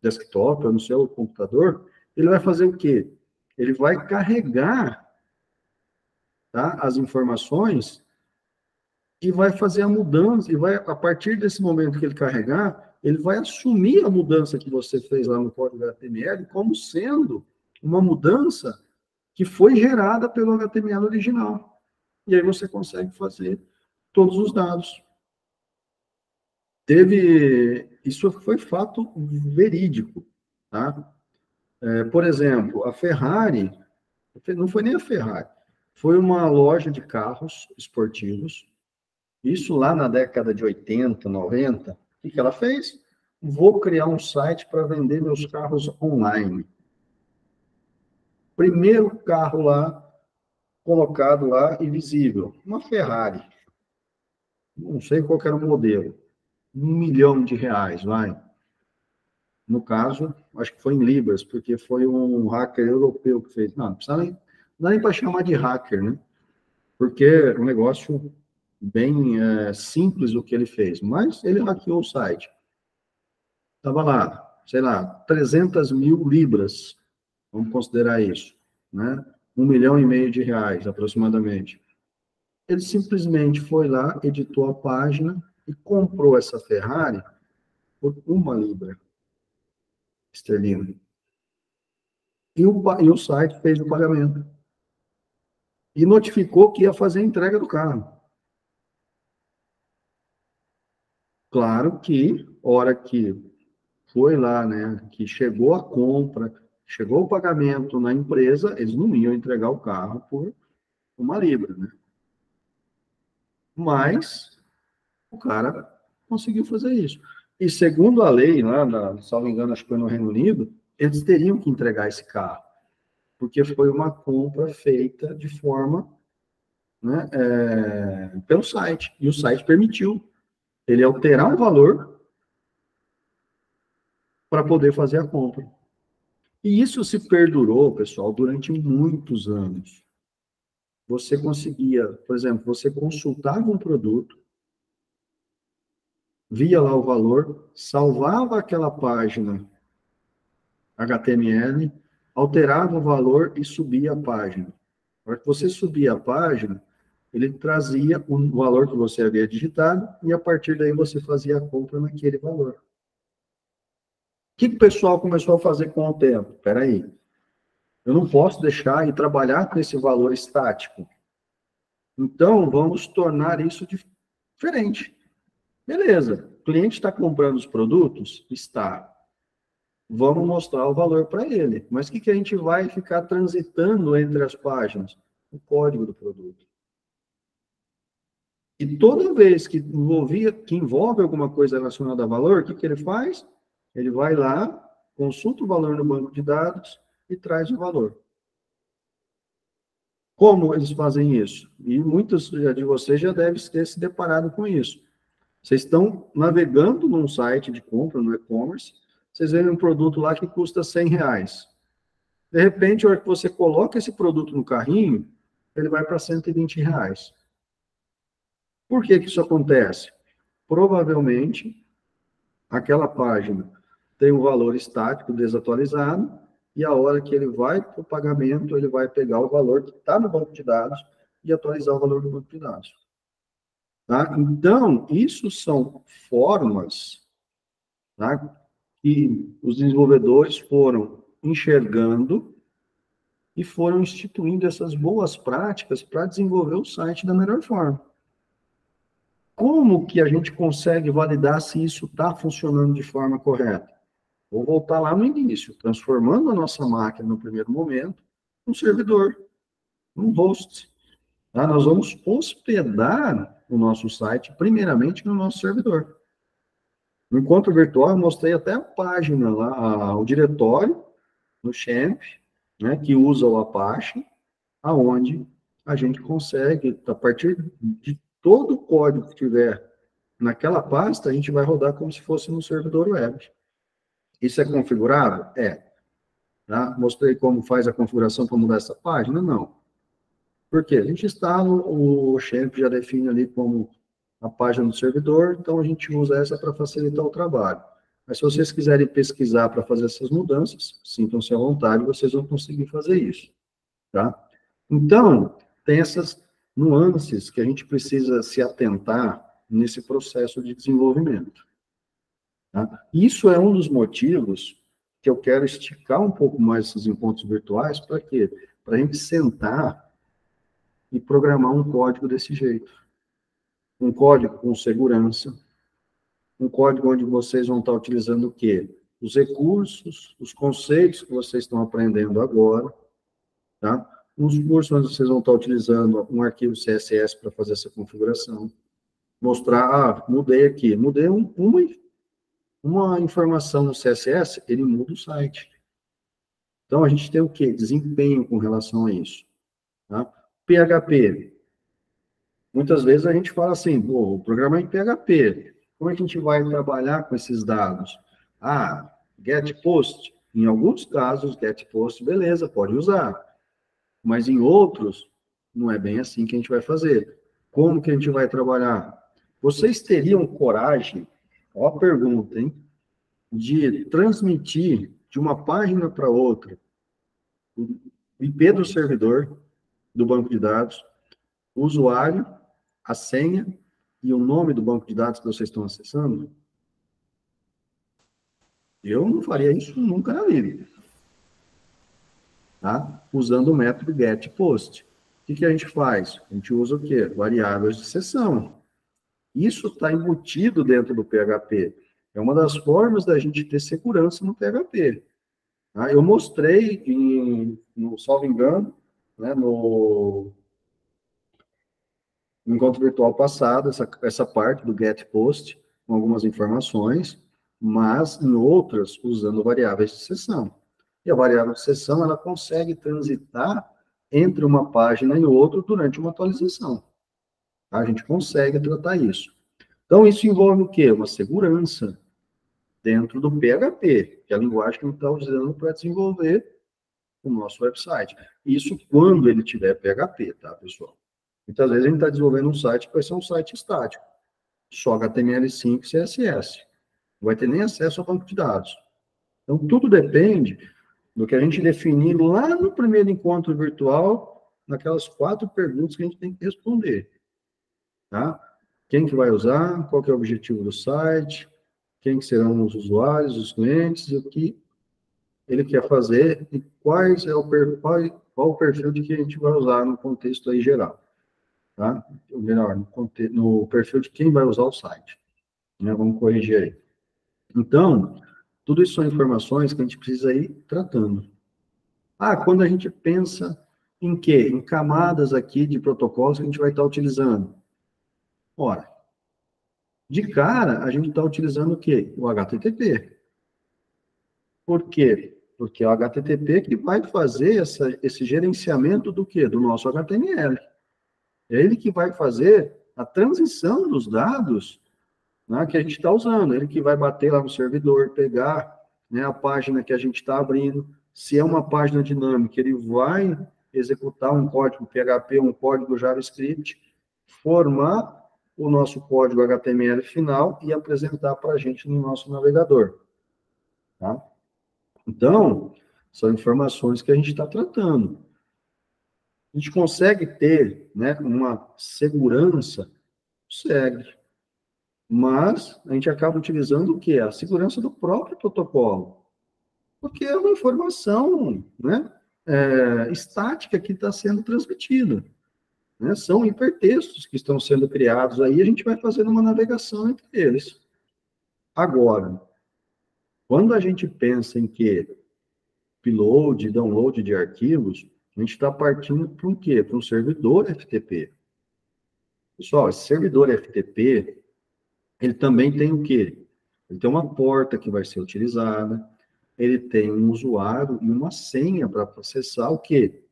desktop ou no seu computador, ele vai fazer o quê? Ele vai carregar, tá, as informações e vai fazer a mudança, e vai, a partir desse momento que ele carregar, ele vai assumir a mudança que você fez lá no código HTML como sendo uma mudança que foi gerada pelo HTML original. E aí você consegue fazer todos os dados. Isso foi fato verídico, tá? Por exemplo, a Ferrari, não foi nem a Ferrari, foi uma loja de carros esportivos. Isso lá na década de 80, 90, o que ela fez? Vou criar um site para vender meus carros online. Primeiro carro lá, colocado lá e visível, uma Ferrari. Não sei qual era o modelo. R$1 milhão, vai. No caso, acho que foi em libras, porque foi um hacker europeu que fez. Não precisa nem, não dá nem para chamar de hacker, né? Porque é um negócio bem simples o que ele fez, mas ele hackeou o site. Estava lá, sei lá, 300 mil libras, vamos considerar isso, né? R$1,5 milhão, aproximadamente. Ele simplesmente foi lá, editou a página e comprou essa Ferrari por 1 libra esterlina. E o site fez o pagamento. E notificou que ia fazer a entrega do carro. Claro que, hora que foi lá, né, que chegou a compra, chegou o pagamento na empresa, eles não iam entregar o carro por 1 libra, né? Mas o cara conseguiu fazer isso. E segundo a lei, lá, salvo engano, acho que foi no Reino Unido, eles teriam que entregar esse carro, porque foi uma compra feita de forma, né, pelo site, e o site permitiu ele alterar o valor para poder fazer a compra. E isso se perdurou, pessoal, durante muitos anos. Você conseguia, por exemplo, você consultava um produto, via lá o valor, salvava aquela página HTML, alterava o valor e subia a página. Na hora que você subia a página, ele trazia o valor que você havia digitado e a partir daí você fazia a compra naquele valor. O que o pessoal começou a fazer com o tempo? Espera aí, eu não posso deixar e trabalhar com esse valor estático. Então, vamos tornar isso diferente. Beleza, o cliente está comprando os produtos? Está. Vamos mostrar o valor para ele. Mas o que a gente vai ficar transitando entre as páginas? O código do produto. E toda vez que envolve alguma coisa relacionada a valor, o que ele faz? Ele vai lá, consulta o valor no banco de dados e traz o valor. Como eles fazem isso? E muitos de vocês já devem ter se deparado com isso. Vocês estão navegando num site de compra, no e-commerce, vocês veem um produto lá que custa R$100. De repente, a hora que você coloca esse produto no carrinho, ele vai para R$120. Por que que isso acontece? Provavelmente, aquela página tem um valor estático desatualizado, e a hora que ele vai para o pagamento, ele vai pegar o valor que está no banco de dados e atualizar o valor do banco de dados. Tá? Então, isso são formas, tá, que os desenvolvedores foram enxergando e foram instituindo essas boas práticas para desenvolver o site da melhor forma. Como que a gente consegue validar se isso está funcionando de forma correta? Vou voltar lá no início, transformando a nossa máquina, no primeiro momento, num servidor, num host. Tá? Nós vamos hospedar o nosso site, primeiramente, no nosso servidor. No encontro virtual, eu mostrei até a página lá, o diretório, no Xampp, né, que usa o Apache, aonde a gente consegue, a partir de todo o código que tiver naquela pasta, a gente vai rodar como se fosse no servidor web. Isso é configurável? É. Tá? Mostrei como faz a configuração para mudar essa página? Não. Por quê? A gente instala, o Xampp já define ali como a página do servidor, então a gente usa essa para facilitar o trabalho. Mas se vocês quiserem pesquisar para fazer essas mudanças, sintam-se à vontade, vocês vão conseguir fazer isso. Tá? Então, tem essas nuances que a gente precisa se atentar nesse processo de desenvolvimento. Tá? Isso é um dos motivos que eu quero esticar um pouco mais esses encontros virtuais, para quê? Para a gente sentar e programar um código desse jeito. Um código com segurança, um código onde vocês vão estar utilizando o quê? Os recursos, os conceitos que vocês estão aprendendo agora, tá? Os cursos onde vocês vão estar utilizando um arquivo CSS para fazer essa configuração. Mostrar, mudei aqui, mudei uma informação no CSS, ele muda o site. Então, a gente tem o quê? Desempenho com relação a isso. Tá? PHP. Muitas vezes a gente fala assim, o programa é em PHP. Como é que a gente vai trabalhar com esses dados? Get post. Em alguns casos, get post, beleza, pode usar. Mas em outros, não é bem assim que a gente vai fazer. Como que a gente vai trabalhar? Vocês teriam coragem, ó a pergunta, hein? De transmitir de uma página para outra o IP do servidor, do banco de dados, o usuário, a senha e o nome do banco de dados que vocês estão acessando? Eu não faria isso nunca na vida. Tá? Usando o método getPost. O que a gente faz? A gente usa o quê? Variáveis de sessão. Isso está embutido dentro do PHP. É uma das formas da gente ter segurança no PHP. Tá? Eu mostrei, no salvo engano, né, no encontro virtual passado, essa parte do getPost, com algumas informações, mas em outras, usando variáveis de sessão. E a variável de sessão, ela consegue transitar entre uma página e outra durante uma atualização. Tá? A gente consegue tratar isso. Então, isso envolve o quê? Uma segurança dentro do PHP, que é a linguagem que a gente está usando para desenvolver o nosso website. Isso quando ele tiver PHP, tá, pessoal? Muitas vezes a gente está desenvolvendo um site que vai ser um site estático, só HTML5 e CSS. Não vai ter nem acesso ao banco de dados. Então, tudo depende do que a gente definir lá no primeiro encontro virtual, naquelas 4 perguntas que a gente tem que responder. Tá? Quem que vai usar, qual que é o objetivo do site, quem que serão os usuários, os clientes, e o que ele quer fazer, e qual o perfil de que a gente vai usar no contexto aí geral. Tá? Ou melhor, no perfil de quem vai usar o site. Né? Vamos corrigir aí. Então, tudo isso são informações que a gente precisa ir tratando. Quando a gente pensa em quê? Em camadas aqui de protocolos que a gente vai estar utilizando. Ora, de cara, a gente está utilizando o quê? O HTTP. Por quê? Porque é o HTTP que vai fazer esse gerenciamento do quê? Do nosso HTML. É ele que vai fazer a transição dos dados, né, que a gente está usando. Ele que vai bater lá no servidor, pegar, né, a página que a gente está abrindo, Se é uma página dinâmica, ele vai executar um código PHP, um código JavaScript, formar o nosso código HTML final e apresentar para a gente no nosso navegador. Tá? Então, são informações que a gente está tratando. A gente consegue ter, né, uma segurança? Consegue. Mas a gente acaba utilizando o quê? A segurança do próprio protocolo. Porque é uma informação, né, estática que está sendo transmitida. Né? São hipertextos que estão sendo criados aí, a gente vai fazendo uma navegação entre eles. Agora, quando a gente pensa em que upload, download de arquivos, a gente está partindo para um quê? Para um servidor FTP. Pessoal, esse servidor FTP, ele também tem o quê? Ele tem uma porta que vai ser utilizada, ele tem um usuário e uma senha para acessar o quê?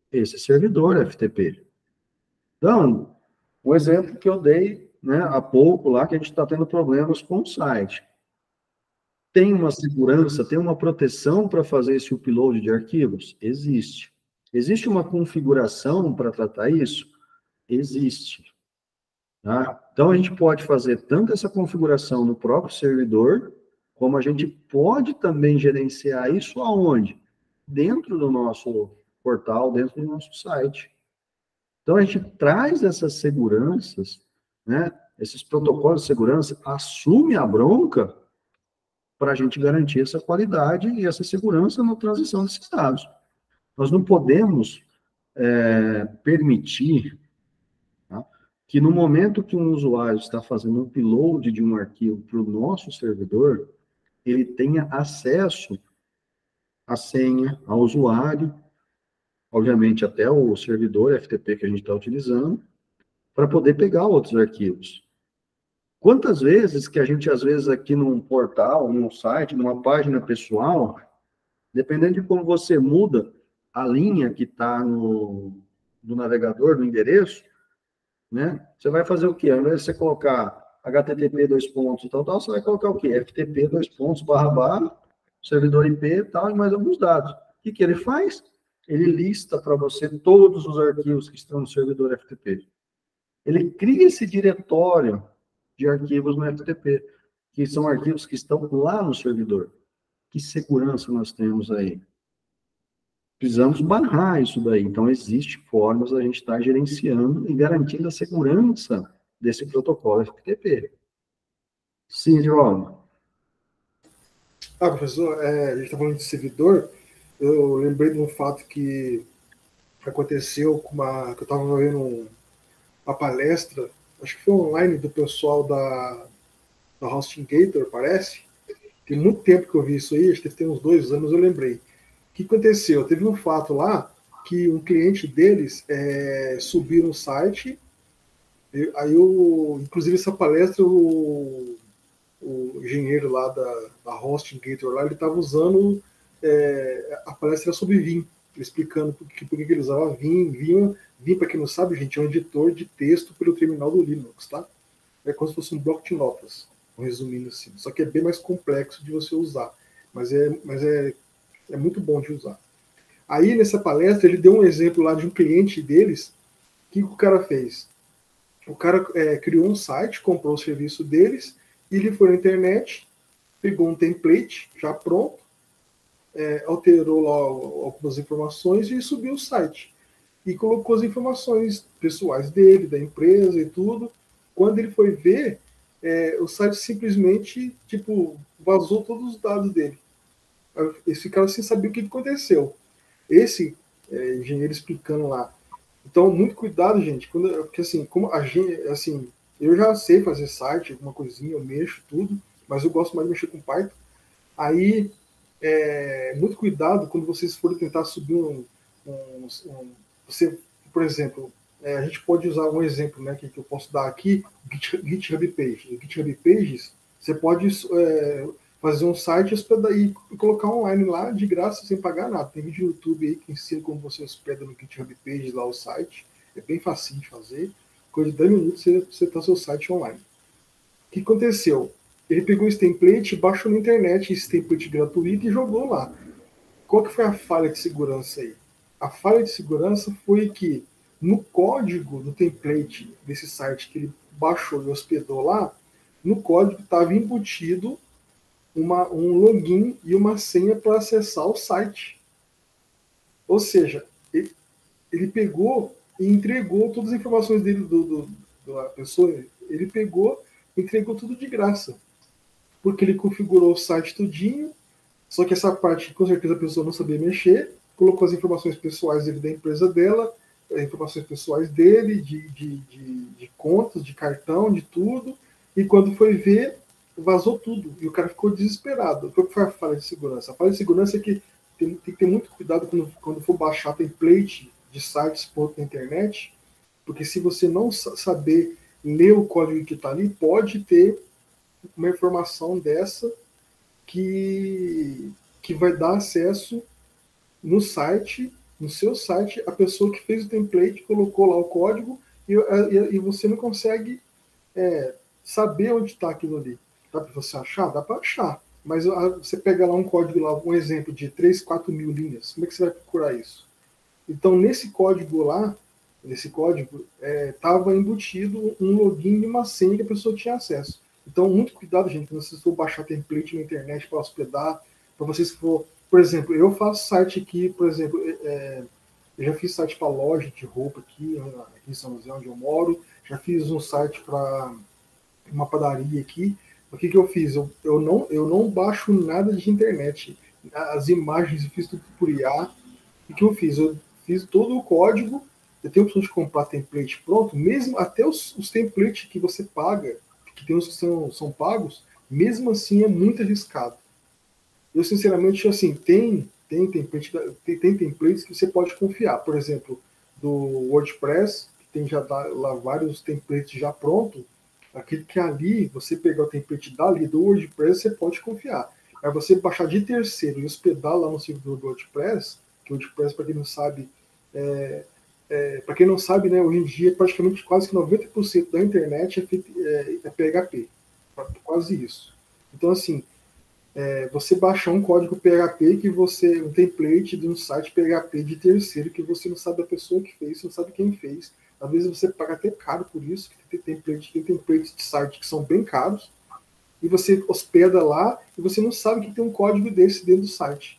Esse servidor FTP. Então, o exemplo que eu dei, né, há pouco lá, que a gente está tendo problemas com o site. Tem uma segurança, tem uma proteção para fazer esse upload de arquivos? Existe. Existe uma configuração para tratar isso? Existe. Tá? Então, a gente pode fazer tanto essa configuração no próprio servidor, como a gente pode também gerenciar isso aonde? Dentro do nosso portal, dentro do nosso site. Então, a gente traz essas seguranças, né, esses protocolos de segurança, assume a bronca para a gente garantir essa qualidade e essa segurança na transição desses dados. Nós não podemos permitir, tá, que no momento que um usuário está fazendo um upload de um arquivo para o nosso servidor, ele tenha acesso à senha, ao usuário, obviamente até o servidor FTP que a gente está utilizando, para poder pegar outros arquivos. Quantas vezes que a gente, às vezes, aqui num portal, num site, numa página pessoal, dependendo de como você muda a linha que está no navegador, no endereço, né? Você vai fazer o quê? Ao invés de você colocar HTTP, tal, você vai colocar o quê? FTP, // servidor IP, tal, e mais alguns dados. O que ele faz? Ele lista para você todos os arquivos que estão no servidor FTP. Ele cria esse diretório de arquivos no FTP, que são arquivos que estão lá no servidor. Que segurança nós temos aí? Precisamos barrar isso daí. Então, existem formas da gente estar gerenciando e garantindo a segurança desse protocolo FTP. Sim, João. Professor, a gente está falando de servidor, eu lembrei de um fato que aconteceu que eu estava vendo uma palestra, acho que foi online, do pessoal da HostingGator, parece. Tem muito tempo que eu vi isso aí, acho que tem uns 2 anos, eu lembrei. O que aconteceu? Teve um fato lá que um cliente deles subiu no site, aí inclusive essa palestra, o engenheiro lá da HostingGator lá, ele estava usando, a palestra sobre Vim, explicando por que ele usava Vim. Vim, para quem não sabe, gente, é um editor de texto pelo terminal do Linux, tá? É como se fosse um bloco de notas, resumindo assim. Só que é bem mais complexo de você usar, mas é muito bom de usar. Aí, nessa palestra, ele deu um exemplo lá de um cliente deles. O que o cara fez? O cara criou um site, comprou o serviço deles, e ele foi na internet, pegou um template já pronto, alterou lá algumas informações e subiu o site. E colocou as informações pessoais dele, da empresa e tudo. Quando ele foi ver, o site simplesmente, vazou todos os dados dele. Eles ficaram sem saber o que aconteceu. Esse engenheiro explicando lá. Então, muito cuidado, gente, porque assim, como a gente, assim, eu já sei fazer site, alguma coisinha, eu mexo tudo, mas eu gosto mais de mexer com Python. Aí, muito cuidado quando vocês forem tentar subir você, por exemplo, a gente pode usar um exemplo, né, que eu posso dar aqui, GitHub Pages. No GitHub Pages, você pode fazer um site e colocar online lá de graça, sem pagar nada. Tem vídeo no YouTube aí que ensina como você hospeda no GitHub Pages lá o site. É bem facinho de fazer. Coisa de 10 minutos você está seu site online. O que aconteceu? Ele pegou esse template, baixou na internet esse template gratuito e jogou lá. qual que foi a falha de segurança aí? A falha de segurança foi que no código do template desse site que ele baixou e hospedou lá, no código estava embutido um login e uma senha para acessar o site. Ou seja, ele pegou e entregou todas as informações dele, da pessoa, ele pegou e entregou tudo de graça. Porque ele configurou o site tudinho, só que essa parte, com certeza, a pessoa não sabia mexer, colocou as informações pessoais dele da empresa dela, as informações pessoais dele, de contas, de cartão, de tudo, e quando foi ver, vazou tudo, e o cara ficou desesperado. Qual foi a falha de segurança? A falha de segurança é que tem que ter muito cuidado quando for baixar template de sites na internet, porque se você não saber ler o código que está ali, pode ter uma informação dessa que vai dar acesso no site, no seu site, a pessoa que fez o template colocou lá o código e você não consegue saber onde está aquilo ali. Dá para você achar? Dá para achar. Mas você pega lá um código, lá, um exemplo de 3, 4 mil linhas. Como é que você vai procurar isso? Então, nesse código lá, estava embutido um login e uma senha que a pessoa tinha acesso. Então, muito cuidado, gente, quando vocês for baixar template na internet para hospedar, para vocês que for... Por exemplo, eu faço site aqui, por exemplo, eu já fiz site para loja de roupa aqui em São José, onde eu moro, já fiz um site para uma padaria aqui. O que eu fiz? Eu não baixo nada de internet. As imagens eu fiz tudo por IA. O que eu fiz? Eu fiz todo o código, eu tenho a opção de comprar template pronto, mesmo até os templates que você paga, que tem uns que são pagos, mesmo assim é muito arriscado. Eu, sinceramente, assim, tem templates que você pode confiar. Por exemplo, do WordPress, que tem já lá vários templates já prontos, aquele que ali, você pegar o template dali do WordPress, você pode confiar. Mas você baixar de terceiro e hospedar lá no servidor do WordPress, que o WordPress, para quem não sabe, né, hoje em dia, praticamente quase que 90% da internet é PHP. Quase isso. Então, assim, você baixar um código PHP um template de um site PHP de terceiro, que você não sabe a pessoa que fez, você não sabe quem fez. Às vezes você paga até caro por isso, que tem templates de site que são bem caros, e você hospeda lá e você não sabe que tem um código desse dentro do site.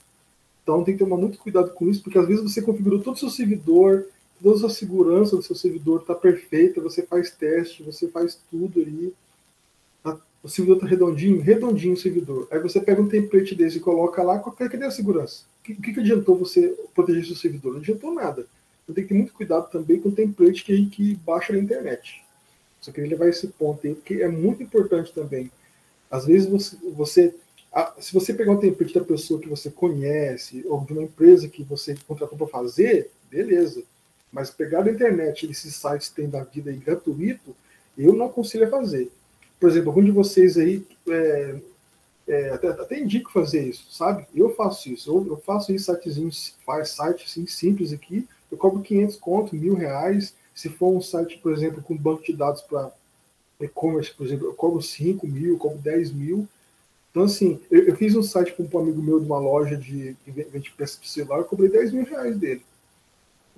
Então tem que tomar muito cuidado com isso, porque às vezes você configurou todo o seu servidor, toda a segurança do seu servidor está perfeita, você faz teste, você faz tudo ali, o servidor está redondinho o servidor. Aí você pega um template desse e coloca lá, cadê a segurança? O que adiantou você proteger seu servidor? Não adiantou nada. Então tem que ter muito cuidado também com o template que a gente baixa na internet. Só queria levar esse ponto aí, porque é muito importante também. Às vezes se você pegar um template da pessoa que você conhece, ou de uma empresa que você contratou para fazer, beleza. Mas pegar da internet, esses sites que tem da vida aí gratuito, eu não aconselho a fazer. Por exemplo, algum de vocês aí até indico fazer isso, sabe? Eu faço isso. Eu faço isso, site assim, simples aqui, eu cobro 500 conto, R$1.000. Se for um site, por exemplo, com banco de dados para e-commerce, por exemplo, eu cobro 5 mil, eu cobro 10 mil. Então, assim, eu fiz um site com um amigo meu de uma loja de vende peças de celular, eu cobrei R$10.000 dele.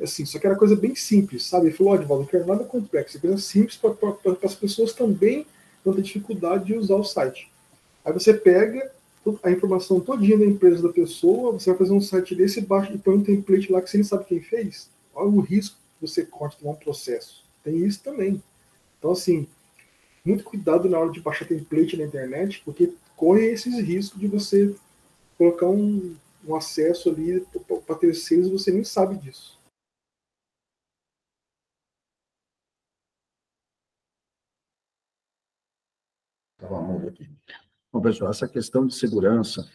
Assim, só que era coisa bem simples, sabe? Ele falou, Divaldo, não quero nada complexo, é coisa simples para as pessoas também não ter dificuldade de usar o site. Aí você pega a informação todinha da empresa da pessoa, você vai fazer um site desse e põe um template lá que você nem sabe quem fez. Olha o risco que você corre de um processo. Tem isso também. Então, assim, muito cuidado na hora de baixar template na internet, porque corre esses riscos de você colocar um acesso ali para terceiros e você nem sabe disso. Bom, pessoal, essa questão de segurança,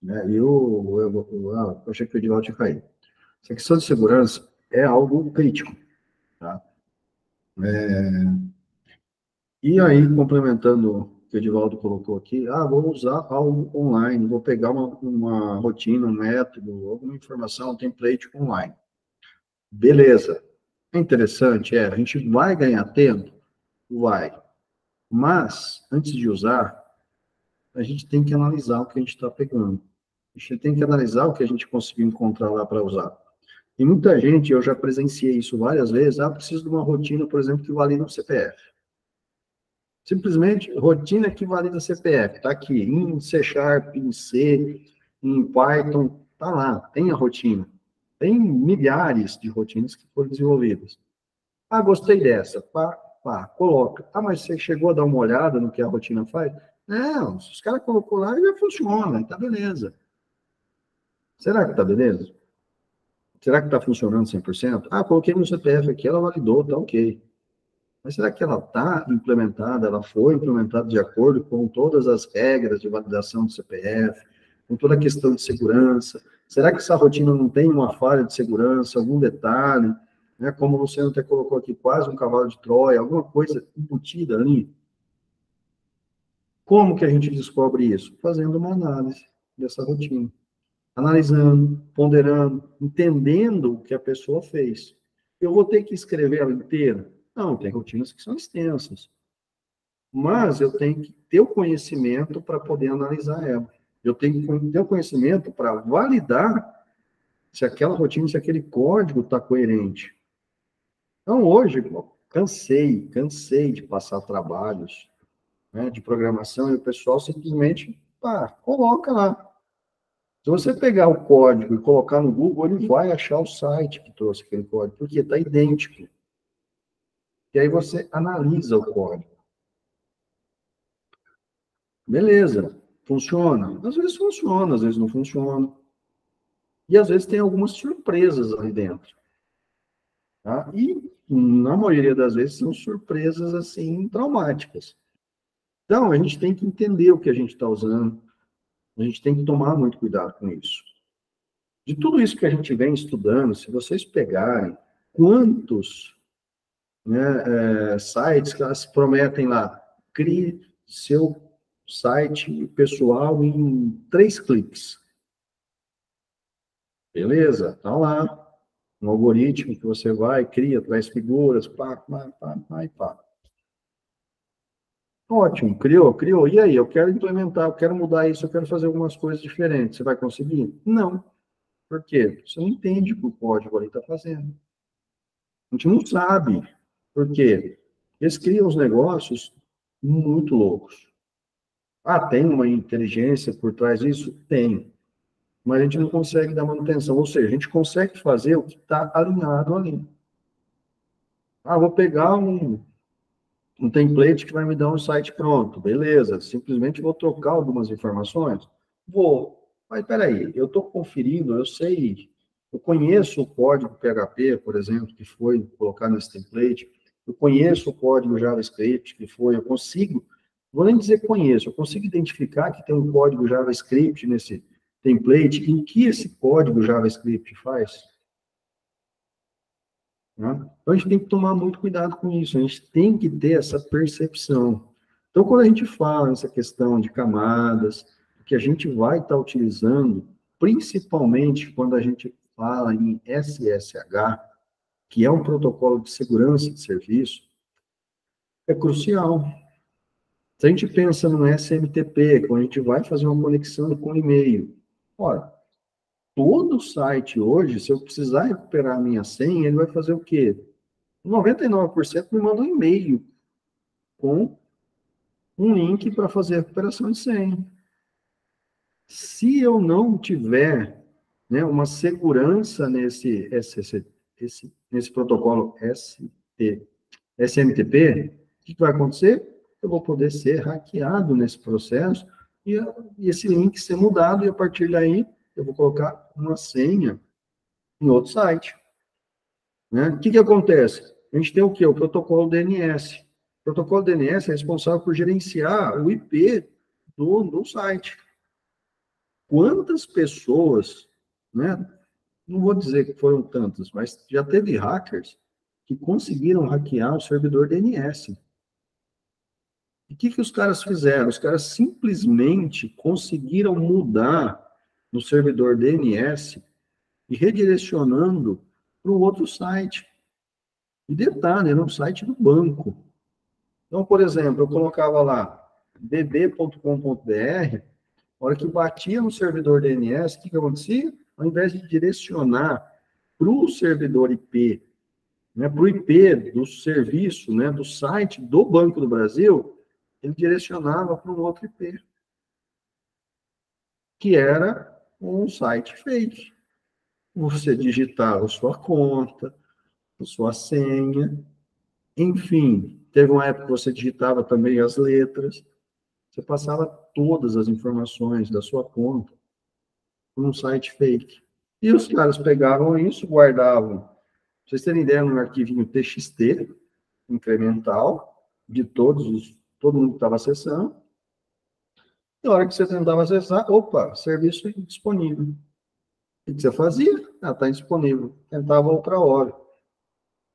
né, eu achei que o Edivaldo tinha caído. Essa questão de segurança é algo crítico, tá? E aí, complementando o que o Edivaldo colocou aqui, vou usar algo online, vou pegar uma rotina, um método, alguma informação, um template online. Beleza. É interessante, a gente vai ganhar tempo? Vai. Mas, antes de usar, a gente tem que analisar o que a gente está pegando. A gente tem que analisar o que a gente conseguiu encontrar lá para usar. E muita gente, eu já presenciei isso várias vezes, preciso de uma rotina, por exemplo, que valida o CPF. Simplesmente, rotina que valida CPF. Está aqui, em C Sharp, em C, em Python, está lá, tem a rotina. Tem milhares de rotinas que foram desenvolvidas. Gostei dessa. Coloca. Mas você chegou a dar uma olhada no que a rotina faz? Não, se os caras colocou lá, já funciona, tá beleza. Será que tá beleza? Será que está funcionando 100%? Coloquei no CPF aqui, ela validou, tá ok. Mas será que ela está implementada, ela foi implementada de acordo com todas as regras de validação do CPF, com toda a questão de segurança? Será que essa rotina não tem uma falha de segurança, algum detalhe, né? Como o Luciano até colocou aqui, quase um cavalo de Troia, alguma coisa embutida ali? Como que a gente descobre isso? Fazendo uma análise dessa rotina. Analisando, ponderando, entendendo o que a pessoa fez. Eu vou ter que escrever ela inteira? Não, tem rotinas que são extensas. Mas eu tenho que ter o conhecimento para poder analisar ela. Eu tenho que ter o conhecimento para validar se aquela rotina, se aquele código está coerente. Então, hoje, cansei de passar trabalhos, né, de programação e o pessoal simplesmente, coloca lá. Se você pegar o código e colocar no Google, ele vai achar o site que trouxe aquele código, porque está idêntico. E aí você analisa o código. Beleza, funciona. Às vezes funciona, às vezes não funciona. E às vezes tem algumas surpresas ali dentro. Tá? E, na maioria das vezes, são surpresas, assim, traumáticas. Então, a gente tem que entender o que a gente está usando. A gente tem que tomar muito cuidado com isso. De tudo isso que a gente vem estudando, se vocês pegarem quantos, né, sites que elas prometem lá, crie seu site pessoal em 3 cliques. Beleza, tá lá. Um algoritmo que você vai, cria, traz figuras, pá. Ótimo, criou. E aí, eu quero implementar, eu quero mudar isso, eu quero fazer algumas coisas diferentes. Você vai conseguir? Não. Por quê? Você não entende o que o código ali está fazendo. A gente não sabe. Por quê? Eles criam os negócios muito loucos. Tem uma inteligência por trás disso? Tem. Mas a gente não consegue dar manutenção. Ou seja, a gente consegue fazer o que está alinhado ali. Vou pegar um template que vai me dar um site pronto. Beleza. Simplesmente vou trocar algumas informações? Vou. Mas, peraí, eu estou conferindo, eu sei, eu conheço o código PHP, por exemplo, que foi colocado nesse template, eu conheço o código JavaScript, que foi, eu consigo, vou nem dizer conheço, eu consigo identificar que tem um código JavaScript nesse template, e o que esse código JavaScript faz? Né? Então, a gente tem que tomar muito cuidado com isso, a gente tem que ter essa percepção. Então, quando a gente fala nessa questão de camadas, que a gente vai estar utilizando, principalmente quando a gente fala em SSH, que é um protocolo de segurança de serviço, é crucial. Se a gente pensa no SMTP, quando a gente vai fazer uma conexão com e-mail, todo site hoje, se eu precisar recuperar a minha senha, ele vai fazer o quê? 99% me manda um e-mail com um link para fazer a recuperação de senha. Se eu não tiver, né, uma segurança nesse protocolo SMTP, o que vai acontecer? Eu vou poder ser hackeado nesse processo e esse link ser mudado, e a partir daí eu vou colocar uma senha em outro site. Né? O que acontece? A gente tem o quê? O protocolo DNS. O protocolo DNS é responsável por gerenciar o IP do site. Quantas pessoas, né? Não vou dizer que foram tantas, mas já teve hackers que conseguiram hackear o servidor DNS. E o que os caras fizeram? Os caras simplesmente conseguiram mudar no servidor DNS e redirecionando para o outro site. E detalhe, era um site do banco. Então, por exemplo, eu colocava lá bb.com.br, A hora que batia no servidor DNS, o que acontecia? Ao invés de direcionar para o servidor IP, né, para o IP do serviço, né, do site do Banco do Brasil, ele direcionava para um outro IP, que era um site fake. Você digitava a sua conta, a sua senha, enfim, teve uma época que você digitava também as letras, você passava todas as informações da sua conta para um site fake. E os caras pegavam isso, guardavam, pra vocês terem ideia, num arquivinho TXT, incremental, de todo mundo que estava acessando. E na hora que você tentava acessar, opa, serviço indisponível. O que você fazia? Está indisponível. Tentava outra hora.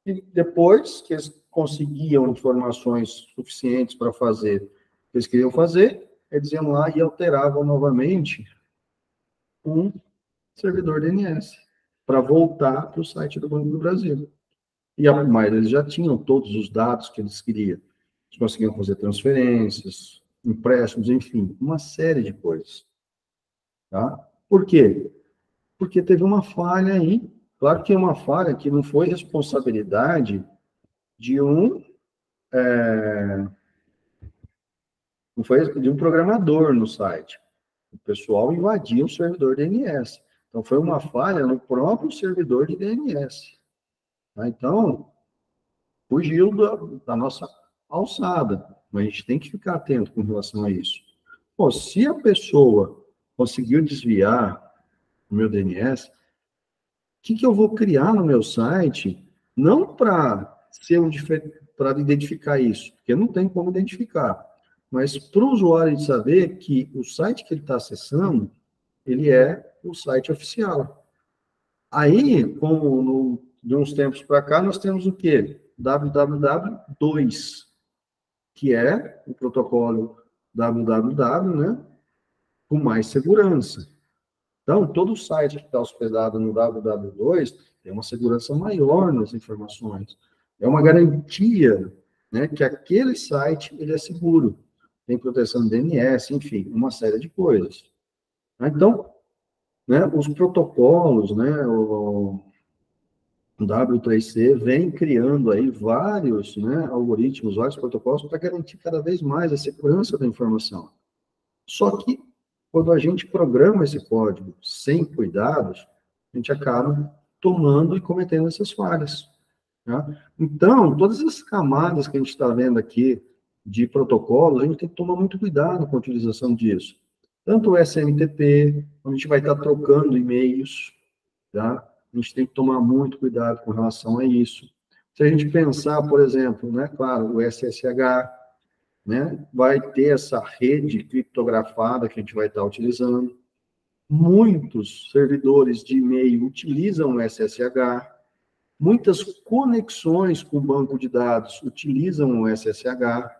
E depois que eles conseguiam informações suficientes para fazer o que eles queriam fazer, eles iam lá e alteravam novamente um servidor DNS para voltar para o site do Banco do Brasil. Mas eles já tinham todos os dados que eles queriam. Eles conseguiam fazer transferências, empréstimos, enfim, uma série de coisas. Tá? Por quê? Porque teve uma falha aí. Claro que é uma falha que não foi responsabilidade de um não foi de um programador no site. O pessoal invadiu o servidor DNS. Então, foi uma falha no próprio servidor de DNS. Tá? Então, fugiu da nossa alçada. Mas a gente tem que ficar atento com relação a isso. Pô, se a pessoa conseguiu desviar o meu DNS, o que eu vou criar no meu site? Não para ser para identificar isso, porque não tem como identificar. Mas para o usuário saber que o site que ele está acessando, ele é o site oficial. Aí, de uns tempos para cá, nós temos o quê? www2, que é o protocolo www, né, com mais segurança. Então, todo site que está hospedado no www2 tem uma segurança maior nas informações. É uma garantia, né, que aquele site ele é seguro. Tem proteção de DNS, enfim, uma série de coisas. Então, né, os protocolos, né, o W3C vem criando aí vários, né, algoritmos, vários protocolos para garantir cada vez mais a segurança da informação. Só que, quando a gente programa esse código sem cuidados, a gente acaba tomando e cometendo essas falhas. Tá? Então, todas as camadas que a gente está vendo aqui de protocolos, a gente tem que tomar muito cuidado com a utilização disso. Tanto o SMTP, a gente vai estar trocando e-mails, tá? A gente tem que tomar muito cuidado com relação a isso. Se a gente pensar, por exemplo, né, claro, o SSH, né, vai ter essa rede criptografada que a gente vai estar utilizando. Muitos servidores de e-mail utilizam o SSH. Muitas conexões com o banco de dados utilizam o SSH.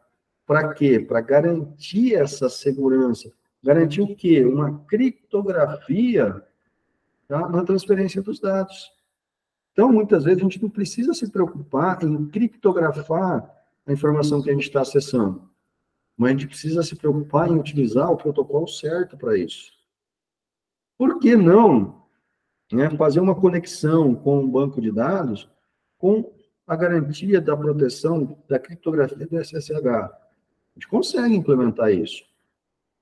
Para quê? Para garantir essa segurança. Garantir o quê? Uma criptografia, tá, na transferência dos dados. Então, muitas vezes, a gente não precisa se preocupar em criptografar a informação que a gente está acessando. Mas a gente precisa se preocupar em utilizar o protocolo certo para isso. Por que não, né, fazer uma conexão com o banco de dados com a garantia da proteção da criptografia do SSH? A gente consegue implementar isso.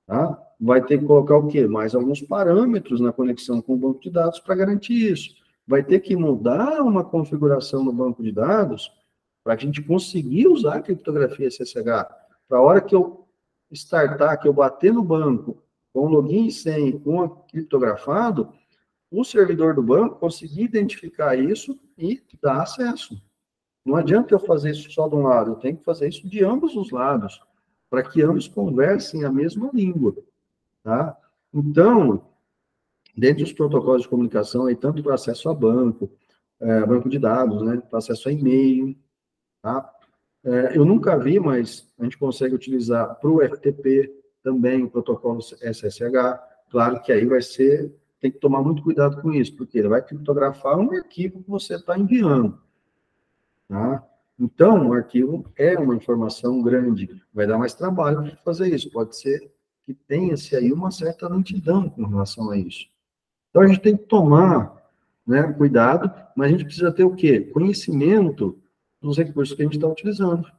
Tá? Vai ter que colocar o quê? Mais alguns parâmetros na conexão com o banco de dados para garantir isso. Vai ter que mudar uma configuração no banco de dados para que a gente conseguir usar a criptografia SSH. Para a hora que eu startar, que eu bater no banco com login e senha, com criptografado, o servidor do banco conseguir identificar isso e dar acesso. Não adianta eu fazer isso só de um lado, eu tenho que fazer isso de ambos os lados, para que ambos conversem a mesma língua. Tá? Então, dentro dos protocolos de comunicação, aí, tanto para acesso a banco de dados, né, para acesso a e-mail, tá? Eu nunca vi, mas a gente consegue utilizar para o FTP também o protocolo SSH. Claro que aí tem que tomar muito cuidado com isso, porque ele vai criptografar um arquivo que você está enviando. Tá? Então, o arquivo é uma informação grande, vai dar mais trabalho para fazer isso. Pode ser que tenha-se aí uma certa lentidão com relação a isso. Então, a gente tem que tomar, né, cuidado, mas a gente precisa ter o quê? Conhecimento dos recursos que a gente está utilizando,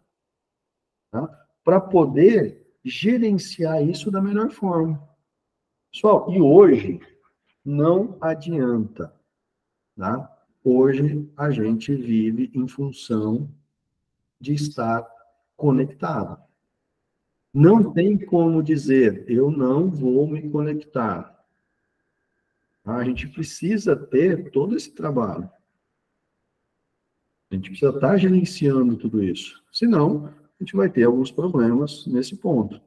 tá? Para poder gerenciar isso da melhor forma. Pessoal, e hoje não adianta, tá? Hoje a gente vive em função de estar conectado. Não tem como dizer, eu não vou me conectar. A gente precisa ter todo esse trabalho. A gente precisa estar gerenciando tudo isso. Senão, a gente vai ter alguns problemas nesse ponto.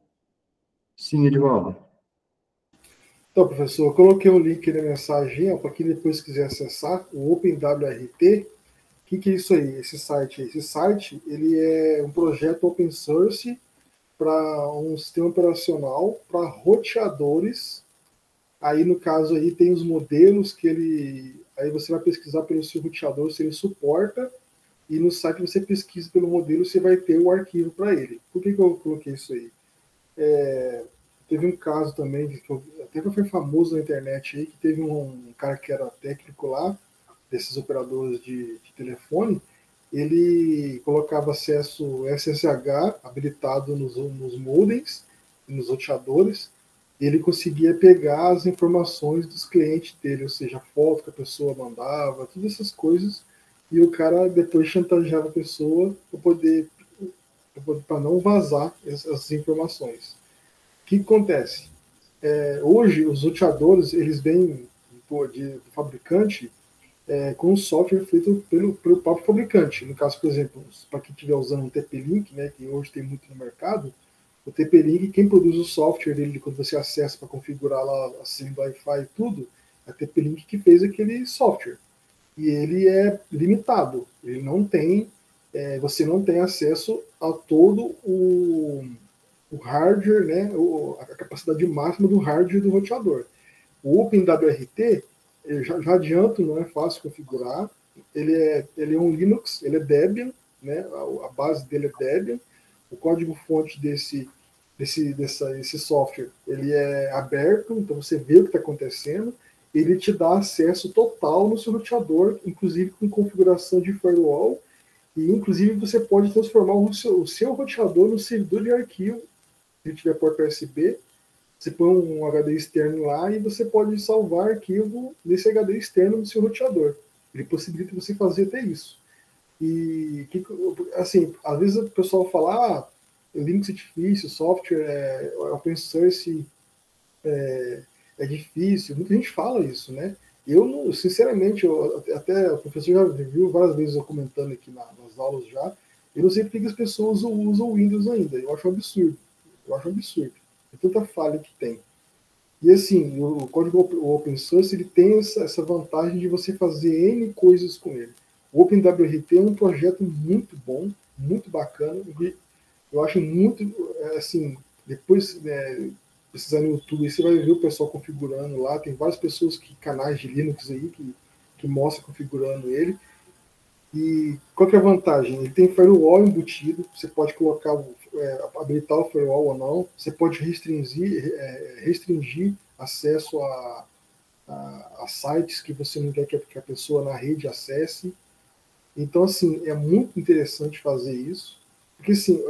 Sim, Edivaldo. Então, professor, eu coloquei o link na mensagem para quem depois quiser acessar, o OpenWRT. O que é isso aí, esse site? Esse site ele é um projeto open source para um sistema operacional para roteadores. Aí, no caso, aí tem os modelos que ele... Aí você vai pesquisar pelo seu roteador se ele suporta, e no site você pesquisa pelo modelo, você vai ter o arquivo para ele. Por que eu coloquei isso aí? Teve um caso também, até que foi famoso na internet aí, que teve um cara que era técnico lá, desses operadores de telefone, ele colocava acesso SSH habilitado nos modems, nos roteadores, e ele conseguia pegar as informações dos clientes dele, ou seja, a foto que a pessoa mandava, todas essas coisas, e o cara depois chantageava a pessoa para não vazar essas informações. O que acontece? Hoje, os roteadores, eles vêm do fabricante com um software feito pelo próprio fabricante. No caso, por exemplo, para quem estiver usando um TP-Link, né, que hoje tem muito no mercado, o TP-Link, quem produz o software dele, quando você acessa para configurar lá a senha do Wi-Fi e tudo, é a TP-Link que fez aquele software. E ele é limitado. Ele não tem, você não tem acesso a todo o hardware, né, a capacidade máxima do hardware do roteador. O OpenWRT, já adianto, não é fácil configurar. Ele é um Linux, ele é Debian, né, a base dele é Debian. O código-fonte desse software ele é aberto, então você vê o que está acontecendo. Ele te dá acesso total no seu roteador, inclusive com configuração de firewall, e inclusive você pode transformar o seu roteador no servidor de arquivo, se tiver porta USB. Você põe um HD externo lá e você pode salvar arquivo nesse HD externo no seu roteador. Ele possibilita você fazer até isso. E, assim, às vezes o pessoal fala, Linux é difícil, software open source é difícil. Muita gente fala isso, né? Eu, não, sinceramente, até o professor já viu várias vezes eu comentando aqui nas aulas já, eu não sei porque as pessoas usam Windows ainda. Eu acho um absurdo. É tanta falha que tem. E assim, o código open source ele tem essa vantagem de você fazer N coisas com ele. O OpenWRT é um projeto muito bom, muito bacana. Eu acho muito, assim, depois, precisar no YouTube, você vai ver o pessoal configurando lá. Tem várias pessoas, canais de Linux aí, que mostram configurando ele. E qual que é a vantagem? Ele tem firewall embutido, você pode colocar, habilitar o firewall ou não, você pode restringir acesso a sites que você não quer que a pessoa na rede acesse. Então, assim, é muito interessante fazer isso, porque, assim,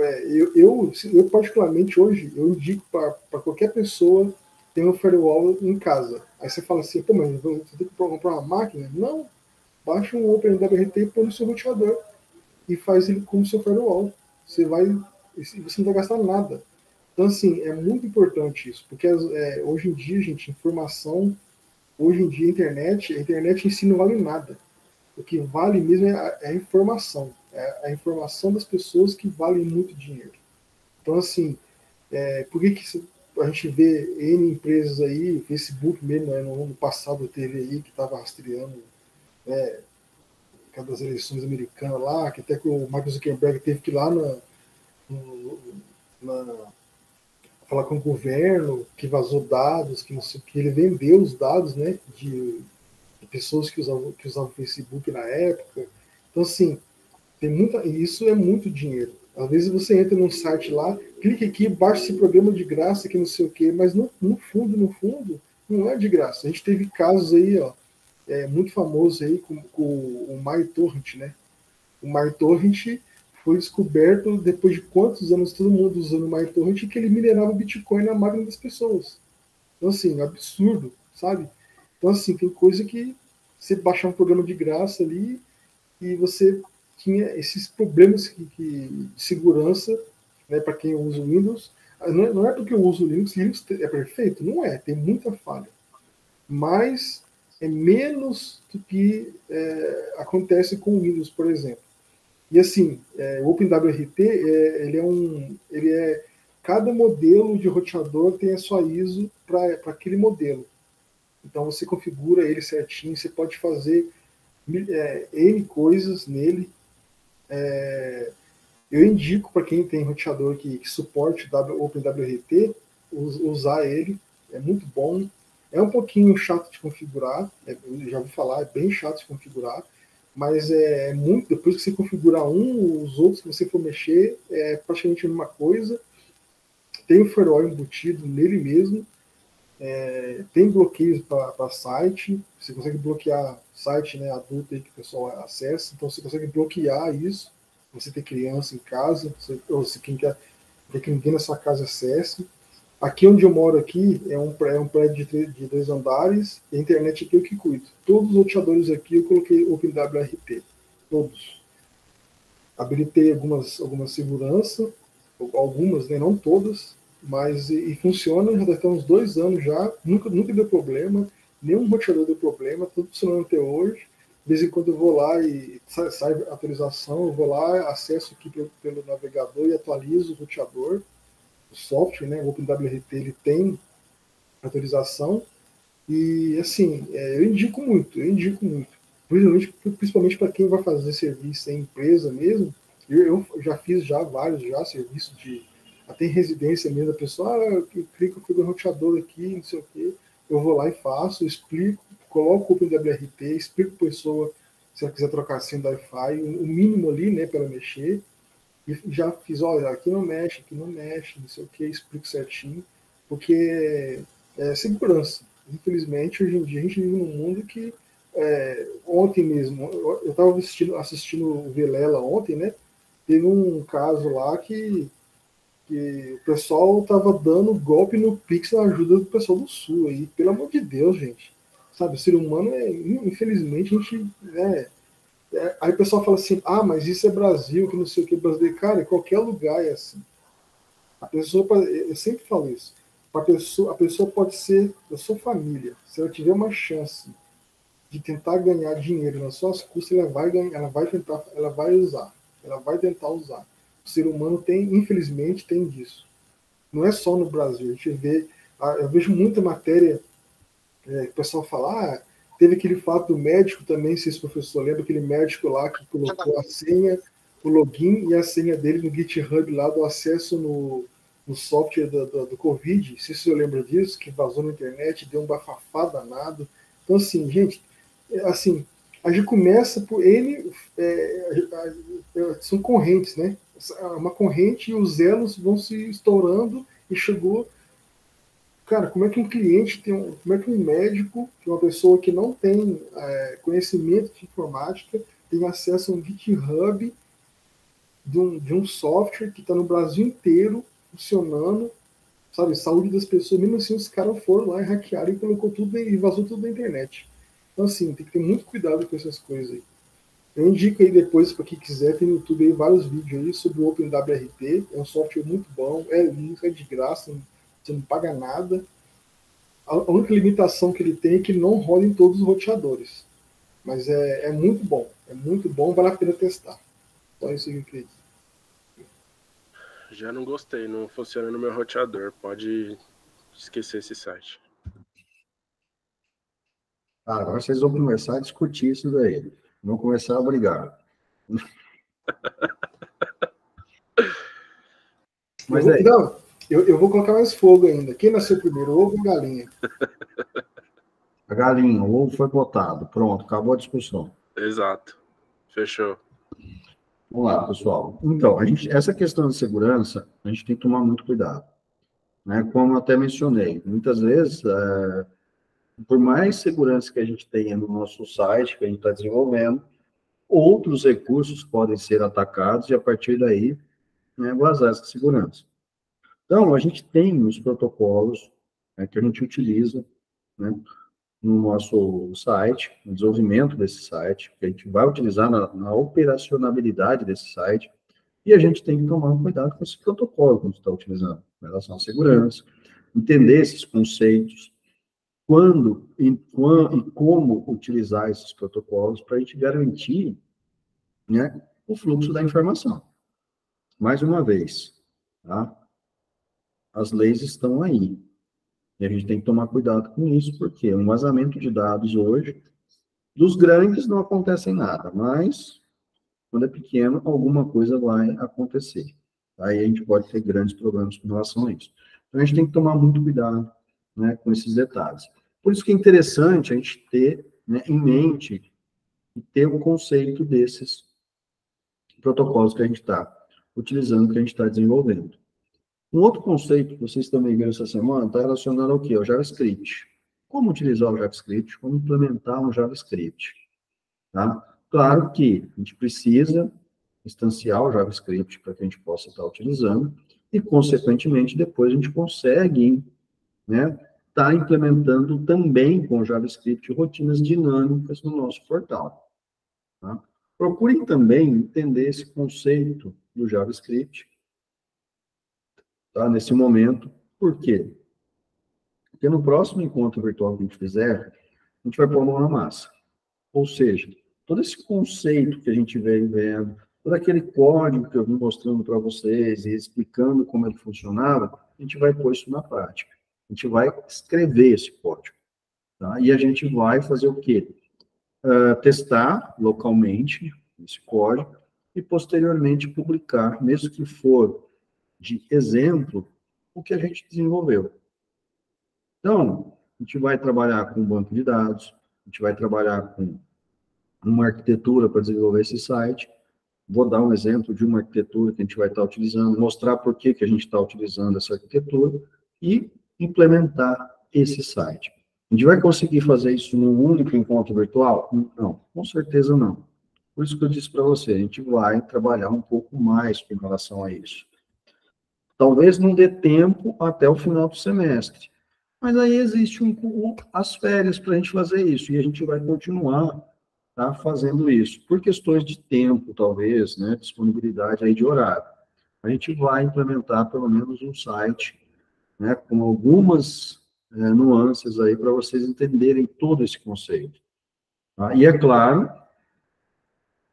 eu particularmente hoje, eu indico para qualquer pessoa ter um firewall em casa. Aí você fala assim, pô, mas você tem que comprar uma máquina? Não. Baixa um OpenWRT e põe no seu roteador e faz ele como seu firewall. Você não vai gastar nada. Então, assim, é muito importante isso, porque hoje em dia, gente, hoje em dia a internet em si não vale nada. O que vale mesmo é a informação. É a informação das pessoas que vale muito dinheiro. Então, assim, por que a gente vê N empresas aí, o Facebook mesmo, no ano passado teve aí que estava rastreando das eleições americanas lá, que até que o Mark Zuckerberg teve que ir lá falar com o governo, que vazou dados, que não sei o que, ele vendeu os dados, né, de pessoas que usavam o Facebook na época. Então, assim, isso é muito dinheiro. Às vezes você entra num site lá, clica aqui, baixa esse programa de graça, que não sei o quê, mas no fundo, não é de graça. A gente teve casos aí, ó, muito famosos aí com o MyTorrent, né? O MyTorrent foi descoberto depois de quantos anos todo mundo usando o MyTorrent que ele minerava Bitcoin na máquina das pessoas. Então, assim, absurdo, sabe? Então, assim, tem coisa que você baixar um programa de graça ali e você tinha esses problemas de segurança, né, para quem usa o Windows. Não é porque eu uso o Linux é perfeito, não é, tem muita falha. Mas é menos do que acontece com o Windows, por exemplo. E assim, o OpenWRT, cada modelo de roteador tem a sua ISO para aquele modelo. Então você configura ele certinho, você pode fazer N coisas nele. Eu indico para quem tem roteador que suporte o OpenWRT, usar ele, é muito bom. É um pouquinho chato de configurar, eu já vou falar, é bem chato de configurar, mas é muito, depois que você configurar os outros que você for mexer, é praticamente a mesma coisa. Tem o firewall embutido nele mesmo, tem bloqueios para site, você consegue bloquear site, né, adulto aí que o pessoal acessa, então você consegue bloquear isso, você tem criança em casa, ou se quem quer que ninguém na sua casa acesse. Aqui onde eu moro aqui é um prédio de 2 andares, e a internet aqui eu que cuido. Todos os roteadores aqui eu coloquei OpenWRT, todos. Habilitei algumas segurança, algumas, né, não todas, mas e funciona, já está uns 2 anos já, nunca deu problema, nenhum roteador deu problema, tudo funcionando até hoje. De vez em quando eu vou lá e sai atualização, eu vou lá, acesso aqui pelo navegador e atualizo o roteador. O software, né, o OpenWRT, ele tem atualização e, assim, eu indico muito, principalmente para quem vai fazer serviço em empresa mesmo. Eu já fiz vários serviços até em residência mesmo, a pessoa, eu clico no roteador aqui, não sei o quê, eu vou lá e faço, explico, coloco o OpenWRT, explico para a pessoa se ela quiser trocar a senha do Wi-Fi, o mínimo ali, né, para ela mexer. E já fiz, olha, aqui não mexe, não sei o que, explico certinho, porque é segurança. Infelizmente, hoje em dia, a gente vive num mundo que, ontem mesmo, eu estava assistindo o Vilela ontem, né? Teve um caso lá que o pessoal estava dando golpe no Pix na ajuda do pessoal do Sul. Aí, pelo amor de Deus, gente. Sabe, o ser humano, infelizmente, a gente... Aí o pessoal fala assim, mas isso é Brasil, que não sei o que, brasileiro. Cara, em qualquer lugar é assim. A pessoa, eu sempre falo isso, a pessoa pode ser da sua família. Se ela tiver uma chance de tentar ganhar dinheiro nas suas custas, ela vai tentar usar. O ser humano infelizmente, tem disso. Não é só no Brasil. A gente vê, eu vejo muita matéria, o pessoal fala, teve aquele fato do médico também, se esse professor lembra, aquele médico lá que colocou a senha, o login e a senha dele no GitHub lá do acesso no software do Covid. Se você lembra disso, que vazou na internet, deu um bafafá danado. Então, assim, gente, a gente começa por ele, são correntes, né? Uma corrente e os elos vão se estourando e chegou. Cara, como é que um cliente como é que um médico, que é uma pessoa que não tem conhecimento de informática, tem acesso a um GitHub de um software que está no Brasil inteiro funcionando, sabe, saúde das pessoas, mesmo assim os caras foram lá e hackearam e colocou tudo e vazou tudo na internet. Então, assim, tem que ter muito cuidado com essas coisas aí. Eu indico aí depois, para quem quiser, tem no YouTube aí vários vídeos aí sobre o OpenWRT, é um software muito bom, é de graça, você não paga nada. A única limitação que ele tem é que ele não roda em todos os roteadores. Mas é muito bom, vale a pena testar. Só isso que eu queria dizer. Já não gostei, não funciona no meu roteador. Pode esquecer esse site. Agora vocês vão começar a discutir isso daí. Vão começar a brigar. Mas aí... Não, eu vou colocar mais fogo ainda. Quem nasceu primeiro, ovo ou galinha? A galinha, o ovo foi botado. Pronto, acabou a discussão. Exato. Fechou. Vamos lá, pessoal. Então, essa questão de segurança, a gente tem que tomar muito cuidado, né? Como eu até mencionei, muitas vezes, por mais segurança que a gente tenha no nosso site, que a gente está desenvolvendo, outros recursos podem ser atacados e, a partir daí, né, vazar essa segurança. Então, a gente tem os protocolos, né, que a gente utiliza, né, no nosso site, no desenvolvimento desse site, que a gente vai utilizar na operacionalidade desse site, e a gente tem que tomar cuidado com esse protocolo que a gente está utilizando, em relação à segurança, entender esses conceitos, quando e como utilizar esses protocolos para a gente garantir, né, o fluxo da informação. Mais uma vez, tá? As leis estão aí. E a gente tem que tomar cuidado com isso, porque um vazamento de dados hoje, dos grandes não acontece nada, mas quando é pequeno, alguma coisa vai acontecer. Aí a gente pode ter grandes problemas com relação a isso. Então a gente tem que tomar muito cuidado, né, com esses detalhes. Por isso que é interessante a gente ter, né, em mente e ter o conceito desses protocolos que a gente está utilizando, que a gente está desenvolvendo. Um outro conceito que vocês também viram essa semana está relacionado ao quê? Ao JavaScript. Como utilizar o JavaScript? Como implementar um JavaScript? Tá? Claro que a gente precisa instanciar o JavaScript para que a gente possa estar utilizando e, consequentemente, depois a gente consegue, né, estar implementando também com o JavaScript rotinas dinâmicas no nosso portal. Tá? Procurem também entender esse conceito do JavaScript, tá, nesse momento. Por quê? Porque no próximo encontro virtual que a gente fizer, a gente vai pôr a mão na massa. Ou seja, todo esse conceito que a gente vem vendo, todo aquele código que eu vim mostrando para vocês e explicando como ele funcionava, a gente vai pôr isso na prática. A gente vai escrever esse código. Tá? E a gente vai fazer o quê? Testar localmente esse código e, posteriormente, publicar, mesmo que for de exemplo, o que a gente desenvolveu. Então, a gente vai trabalhar com um banco de dados, a gente vai trabalhar com uma arquitetura para desenvolver esse site. Vou dar um exemplo de uma arquitetura que a gente vai estar utilizando, mostrar por que a gente está utilizando essa arquitetura e implementar esse site. A gente vai conseguir fazer isso num único encontro virtual? Não, com certeza não. Por isso que eu disse para você, a gente vai trabalhar um pouco mais com relação a isso. Talvez não dê tempo até o final do semestre, mas aí existe as férias para a gente fazer isso, e a gente vai continuar, tá, fazendo isso, por questões de tempo, talvez, né, disponibilidade aí de horário. A gente vai implementar pelo menos um site, né, com algumas nuances aí para vocês entenderem todo esse conceito. Tá? E é claro, a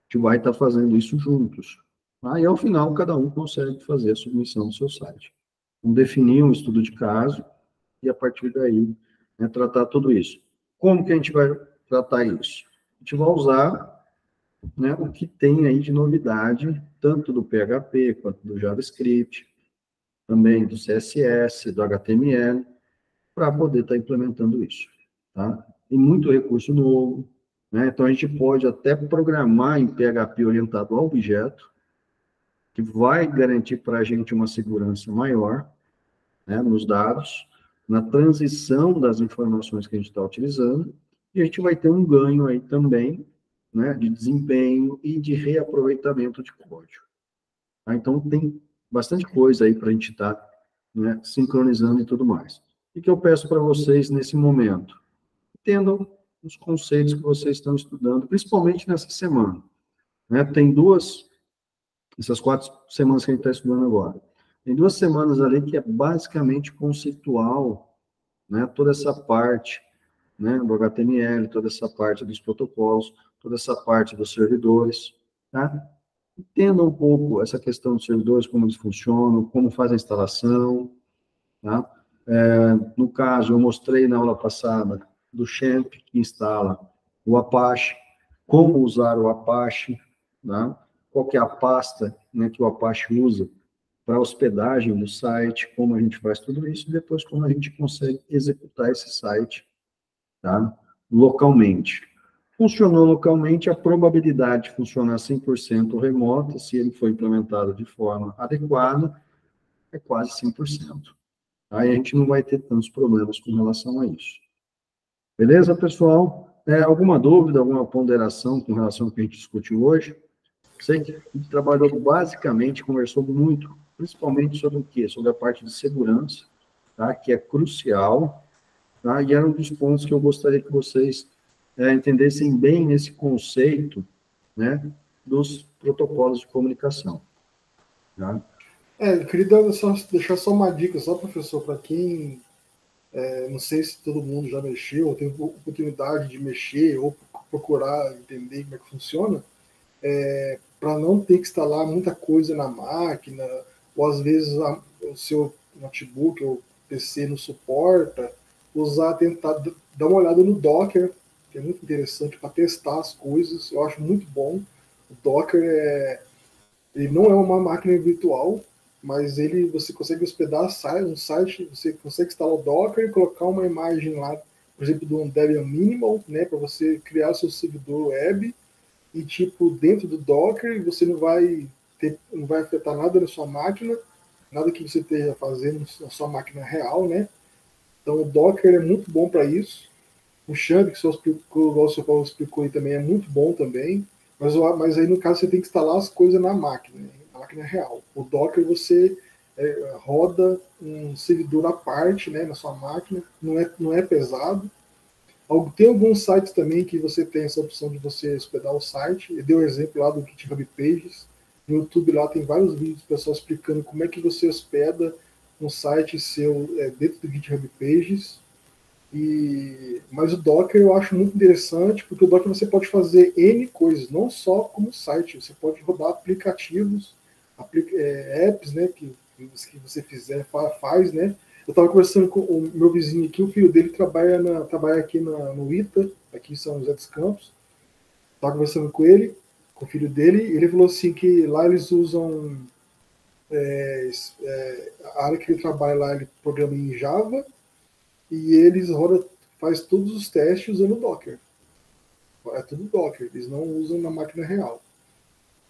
gente vai estar fazendo isso juntos. Tá? E ao final, cada um consegue fazer a submissão do seu site. Então, definir um estudo de caso e, a partir daí, né, tratar tudo isso. Como que a gente vai tratar isso? A gente vai usar, né, o que tem aí de novidade, tanto do PHP quanto do JavaScript, também do CSS, do HTML, para poder estar implementando isso. Tá? Tem muito recurso novo, né? Então a gente pode até programar em PHP orientado ao objeto, que vai garantir para a gente uma segurança maior, né, nos dados, na transição das informações que a gente está utilizando, e a gente vai ter um ganho aí também, né, de desempenho e de reaproveitamento de código. Tá? Então, tem bastante coisa aí para a gente estar, né, sincronizando e tudo mais. O que eu peço para vocês nesse momento? Entendam os conceitos que vocês estão estudando, principalmente nessa semana. Né? Tem essas 4 semanas que a gente está estudando agora. Tem 2 semanas ali que é basicamente conceitual, né? Toda essa parte, né, do HTML, toda essa parte dos protocolos, toda essa parte dos servidores, tá? Entenda um pouco essa questão dos servidores, como eles funcionam, como faz a instalação, tá? No caso, eu mostrei na aula passada do Champ, que instala o Apache, como usar o Apache, tá? Qual que é a pasta, né, que o Apache usa para hospedagem do site, como a gente faz tudo isso, e depois como a gente consegue executar esse site, tá, localmente. Funcionou localmente, a probabilidade de funcionar 100% remota, se ele for implementado de forma adequada, é quase 100%. Aí a gente não vai ter tantos problemas com relação a isso. Beleza, pessoal? Alguma dúvida, alguma ponderação com relação ao que a gente discutiu hoje? Sei que a gente trabalhou basicamente, conversou muito, principalmente sobre o quê? Sobre a parte de segurança, tá? Que é crucial, tá? E era um dos pontos que eu gostaria que vocês entendessem bem nesse conceito, né, dos protocolos de comunicação. Tá? Eu queria deixar só uma dica, só, professor, para quem, não sei se todo mundo já mexeu, ou tem oportunidade de mexer, ou procurar entender como é que funciona, para não ter que instalar muita coisa na máquina, ou às vezes o seu notebook ou PC não suporta, tentar dar uma olhada no Docker, que é muito interessante para testar as coisas, eu acho muito bom. O Docker ele não é uma máquina virtual, mas você consegue hospedar um site, você consegue instalar o Docker e colocar uma imagem lá, por exemplo, do Debian Minimal, né, para você criar o seu servidor web, e tipo, dentro do Docker, você não vai afetar nada na sua máquina, nada que você esteja fazendo na sua máquina real, né? Então o Docker é muito bom para isso. O Xampp, que o seu Paulo explicou aí também, é muito bom também. Mas aí, no caso, você tem que instalar as coisas na máquina, né? Na máquina real. O Docker, você roda um servidor à parte, né, na sua máquina, não é pesado. Tem alguns sites também que você tem essa opção de você hospedar o site. Eu dei o exemplo lá do GitHub Pages. No YouTube lá tem vários vídeos do pessoal explicando como é que você hospeda um site seu dentro do GitHub Pages. Mas o Docker eu acho muito interessante, porque o Docker você pode fazer N coisas, não só como site. Você pode rodar aplicativos, apps, né, que você faz, né? Eu estava conversando com o meu vizinho aqui, o filho dele trabalha aqui no ITA, aqui em São José dos Campos. Estava conversando com ele, com o filho dele, e ele falou assim que lá eles usam a área que ele trabalha lá, ele programa em Java, e eles faz todos os testes usando Docker. É tudo Docker, eles não usam na máquina real.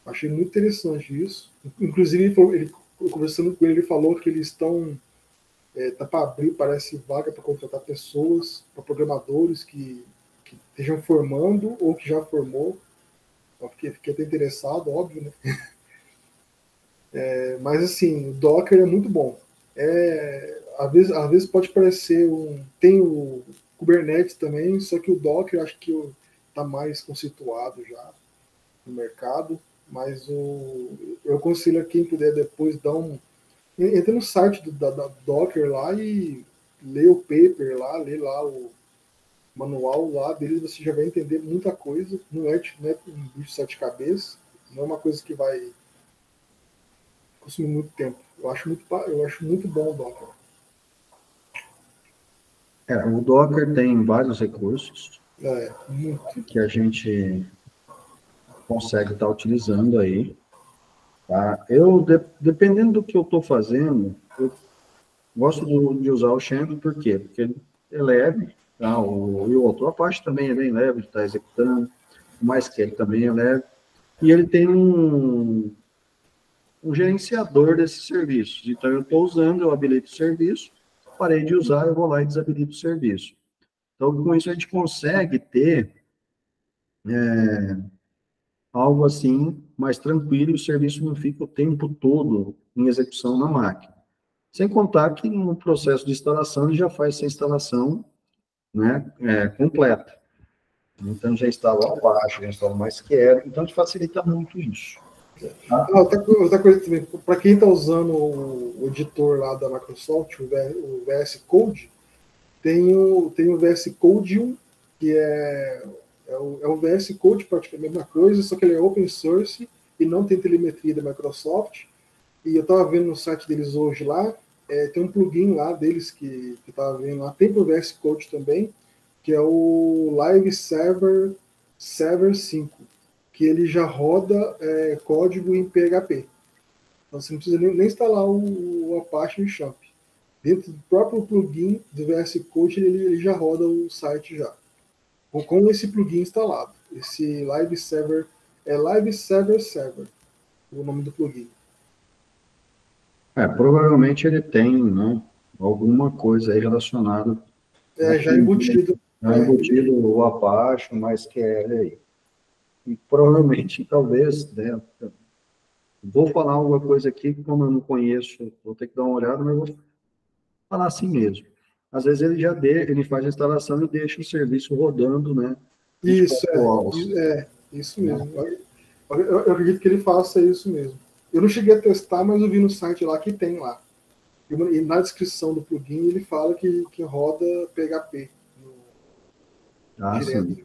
Achei muito interessante isso. Inclusive, conversando com ele, ele falou que eles estão tá para abrir, parece, vaga para contratar pessoas, para programadores que estejam formando ou que já formou. Eu fiquei até interessado, óbvio, né? Mas assim, o Docker é muito bom. Às vezes pode parecer tem o Kubernetes também, só que o Docker acho que está mais conceituado já no mercado. Mas eu aconselho a quem puder depois entra no site da Docker lá e lê o paper lá, lê lá o manual lá deles, você já vai entender muita coisa. Não é um bicho de sete cabeças, não é uma coisa que vai consumir muito tempo. Eu acho muito bom o Docker. O Docker tem vários recursos Muito. que a gente consegue estar utilizando aí. Tá? Dependendo do que eu estou fazendo, eu gosto de usar o Xampp, por quê? Porque ele é leve, tá? E o outro, a parte também é bem leve de estar executando, mas que ele também é leve. E ele tem um gerenciador desses serviços. Então, eu estou usando, eu habilito o serviço, parei de usar, eu vou lá e desabilito o serviço. Então, com isso, a gente consegue ter algo assim mais tranquilo e o serviço não fica o tempo todo em execução na máquina. Sem contar que no processo de instalação ele já faz essa instalação, né, completa. Então já instala abaixo, já instala mais quieto, então facilita muito isso. Tá? Outra coisa também, para quem está usando o editor lá da Microsoft, o VS Code, tem o VS Code 1, que é o VS Code, praticamente a mesma coisa, só que ele é open source e não tem telemetria da Microsoft. E eu estava vendo no site deles hoje lá, tem um plugin lá deles que eu estava vendo lá, tem para o VS Code também, que é o Live Server 5, que ele já roda código em PHP. Então você não precisa nem instalar o Apache e o Xampp. Dentro do próprio plugin do VS Code, ele já roda o site já. com esse plugin instalado. Esse Live Server, Live Server, o nome do plugin. Provavelmente ele tem, né, alguma coisa aí relacionada. Já embutido. Já embutido o Apache, o MySQL aí. E provavelmente, talvez, né, vou falar alguma coisa aqui, como eu não conheço, vou ter que dar uma olhada, mas vou falar assim mesmo. Às vezes ele faz a instalação e deixa o serviço rodando, né? Isso mesmo. Eu acredito que ele faça isso mesmo. Eu não cheguei a testar, mas eu vi no site lá que tem lá. E na descrição do plugin ele fala que roda PHP direto. Sim.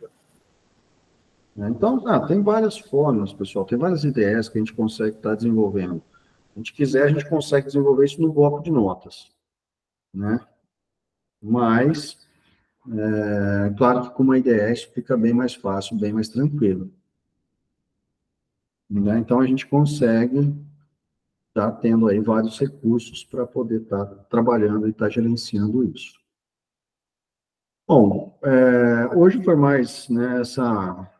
Então, tem várias formas, pessoal, tem várias ideias que a gente consegue estar desenvolvendo. Se a gente quiser, a gente consegue desenvolver isso no bloco de notas, né? Mas, claro que com uma IDE isso fica bem mais fácil, bem mais tranquilo. Né? Então, a gente consegue estar tendo aí vários recursos para poder estar trabalhando e estar gerenciando isso. Bom, hoje foi mais, né, essa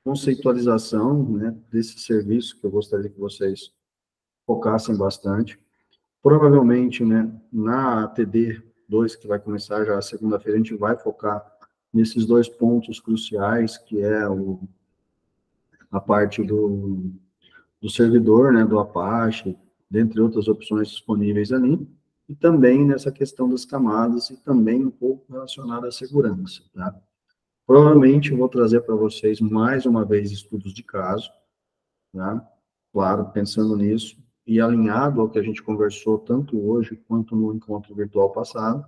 conceitualização, né, desse serviço que eu gostaria que vocês focassem bastante. Provavelmente, né, na TD2, que vai começar já segunda-feira, a gente vai focar nesses dois pontos cruciais, que é a parte do servidor, né, do Apache, dentre outras opções disponíveis ali, e também nessa questão das camadas, e também um pouco relacionado à segurança, tá? Provavelmente eu vou trazer para vocês, mais uma vez, estudos de caso, tá? Claro, pensando nisso, e alinhado ao que a gente conversou tanto hoje quanto no encontro virtual passado,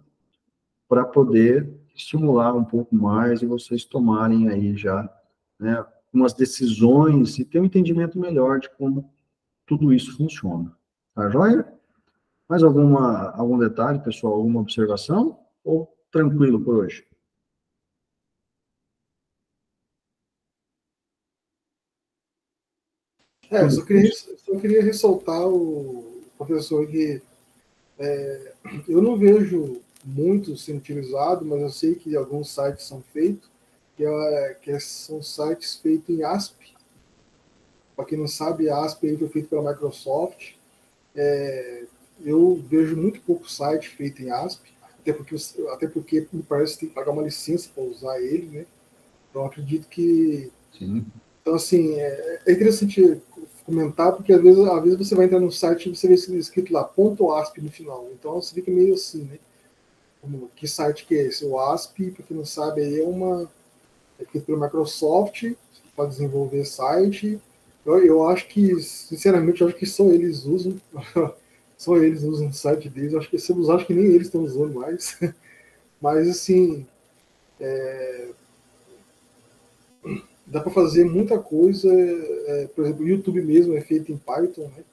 para poder estimular um pouco mais e vocês tomarem aí já, né, umas decisões e ter um entendimento melhor de como tudo isso funciona. Tá joia? Mais algum detalhe, pessoal? Alguma observação? Ou tranquilo por hoje? Só queria ressaltar o professor que eu não vejo muito sendo utilizado, mas eu sei que alguns sites são feitos, são sites feitos em ASP. Para quem não sabe, a ASP foi feito pela Microsoft. Eu vejo muito pouco site feito em ASP, até porque me parece que tem que pagar uma licença para usar ele, né? Então acredito que... Sim. Então, assim, é interessante comentar, porque às vezes você vai entrar no site e você vê escrito lá, .asp no final. Então você fica meio assim, né? Que site que é esse? O ASP, para quem não sabe, aí é feito pela Microsoft para desenvolver site. Eu acho que, sinceramente, eu acho que só eles usam. Só eles usam o site deles. Eu acho que acho que nem eles estão usando mais. Mas, assim, dá para fazer muita coisa. Por exemplo, o YouTube mesmo é feito em Python, né?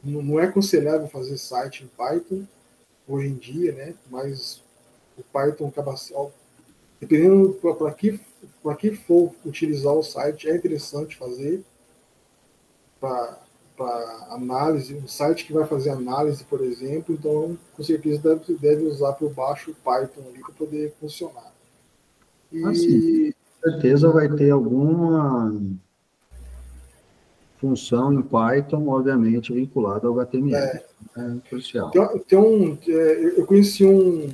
Não é aconselhável fazer site em Python hoje em dia, né? Mas o Python acaba, dependendo para que for utilizar o site, é interessante fazer para análise, um site que vai fazer análise, por exemplo, então com certeza deve usar por baixo o Python ali para poder funcionar. Sim, com certeza vai ter alguma função em Python, obviamente, vinculada ao HTML. É crucial. Eu conheci um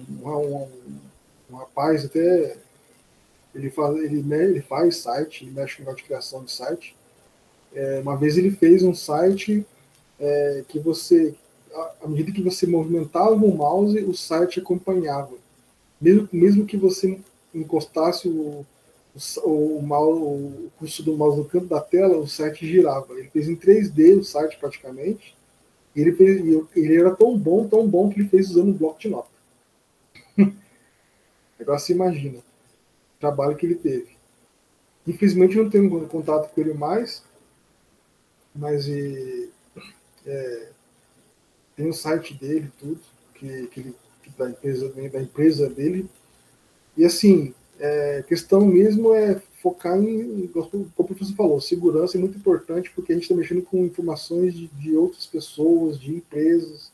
rapaz, até ele faz site, ele mexe com a criação de site. Uma vez ele fez um site que você, à medida que você movimentava o mouse, o site acompanhava. Mesmo que você encostasse o cursor do mouse no canto da tela, o site girava. Ele fez em 3D o site praticamente. E ele era tão bom que ele fez usando um bloco de nota. Agora você imagina o trabalho que ele teve. Infelizmente eu não tenho contato com ele mais, mas tem o site dele, tudo, da empresa dele. E assim, questão mesmo é focar como o professor falou, segurança é muito importante porque a gente está mexendo com informações de outras pessoas, de empresas.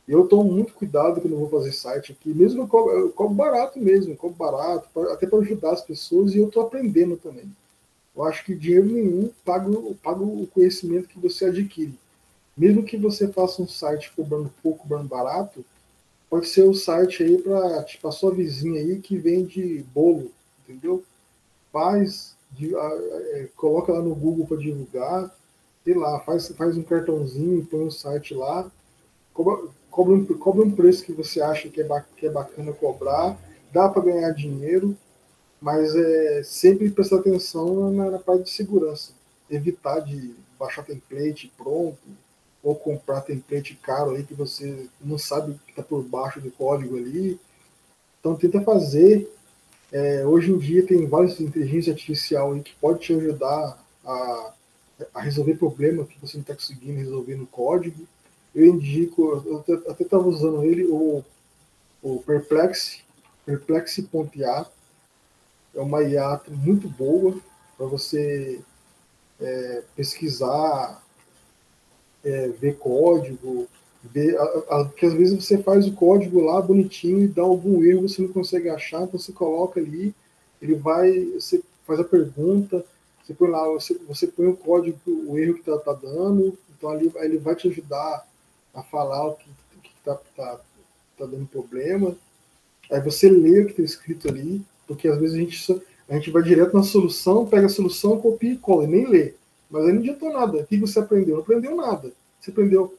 Eu tomo muito cuidado quando eu vou fazer site aqui, mesmo eu cobro barato mesmo, cobro barato, até para ajudar as pessoas, e eu estou aprendendo também. Eu acho que dinheiro nenhum paga o conhecimento que você adquire. Mesmo que você faça um site cobrando pouco, cobrando barato, pode ser o site aí para tipo, a sua vizinha aí que vende bolo, entendeu? Coloca lá no Google para divulgar, sei lá, faz um cartãozinho, põe um site lá, cobra um preço que você acha que é bacana cobrar, dá para ganhar dinheiro, mas sempre prestar atenção na parte de segurança. Evitar de baixar template pronto, ou comprar template caro aí que você não sabe o que está por baixo do código ali. Então tenta fazer. Hoje em dia tem várias inteligência artificial aí que pode te ajudar a resolver problemas que você não está conseguindo resolver no código. Eu indico, eu até estava usando ele, o Perplexi.ia. É uma IA muito boa para você pesquisar, ver código, porque às vezes você faz o código lá bonitinho e dá algum erro, você não consegue achar, então você coloca ali, você faz a pergunta, você põe lá, você põe o código, o erro que está dando, então ali ele vai te ajudar a falar o que tá dando problema. Aí você lê o que está escrito ali, porque às vezes a gente vai direto na solução, pega a solução, copia e cola, e nem lê. Mas aí não adiantou nada. O que você aprendeu? Não aprendeu nada. Você aprendeu.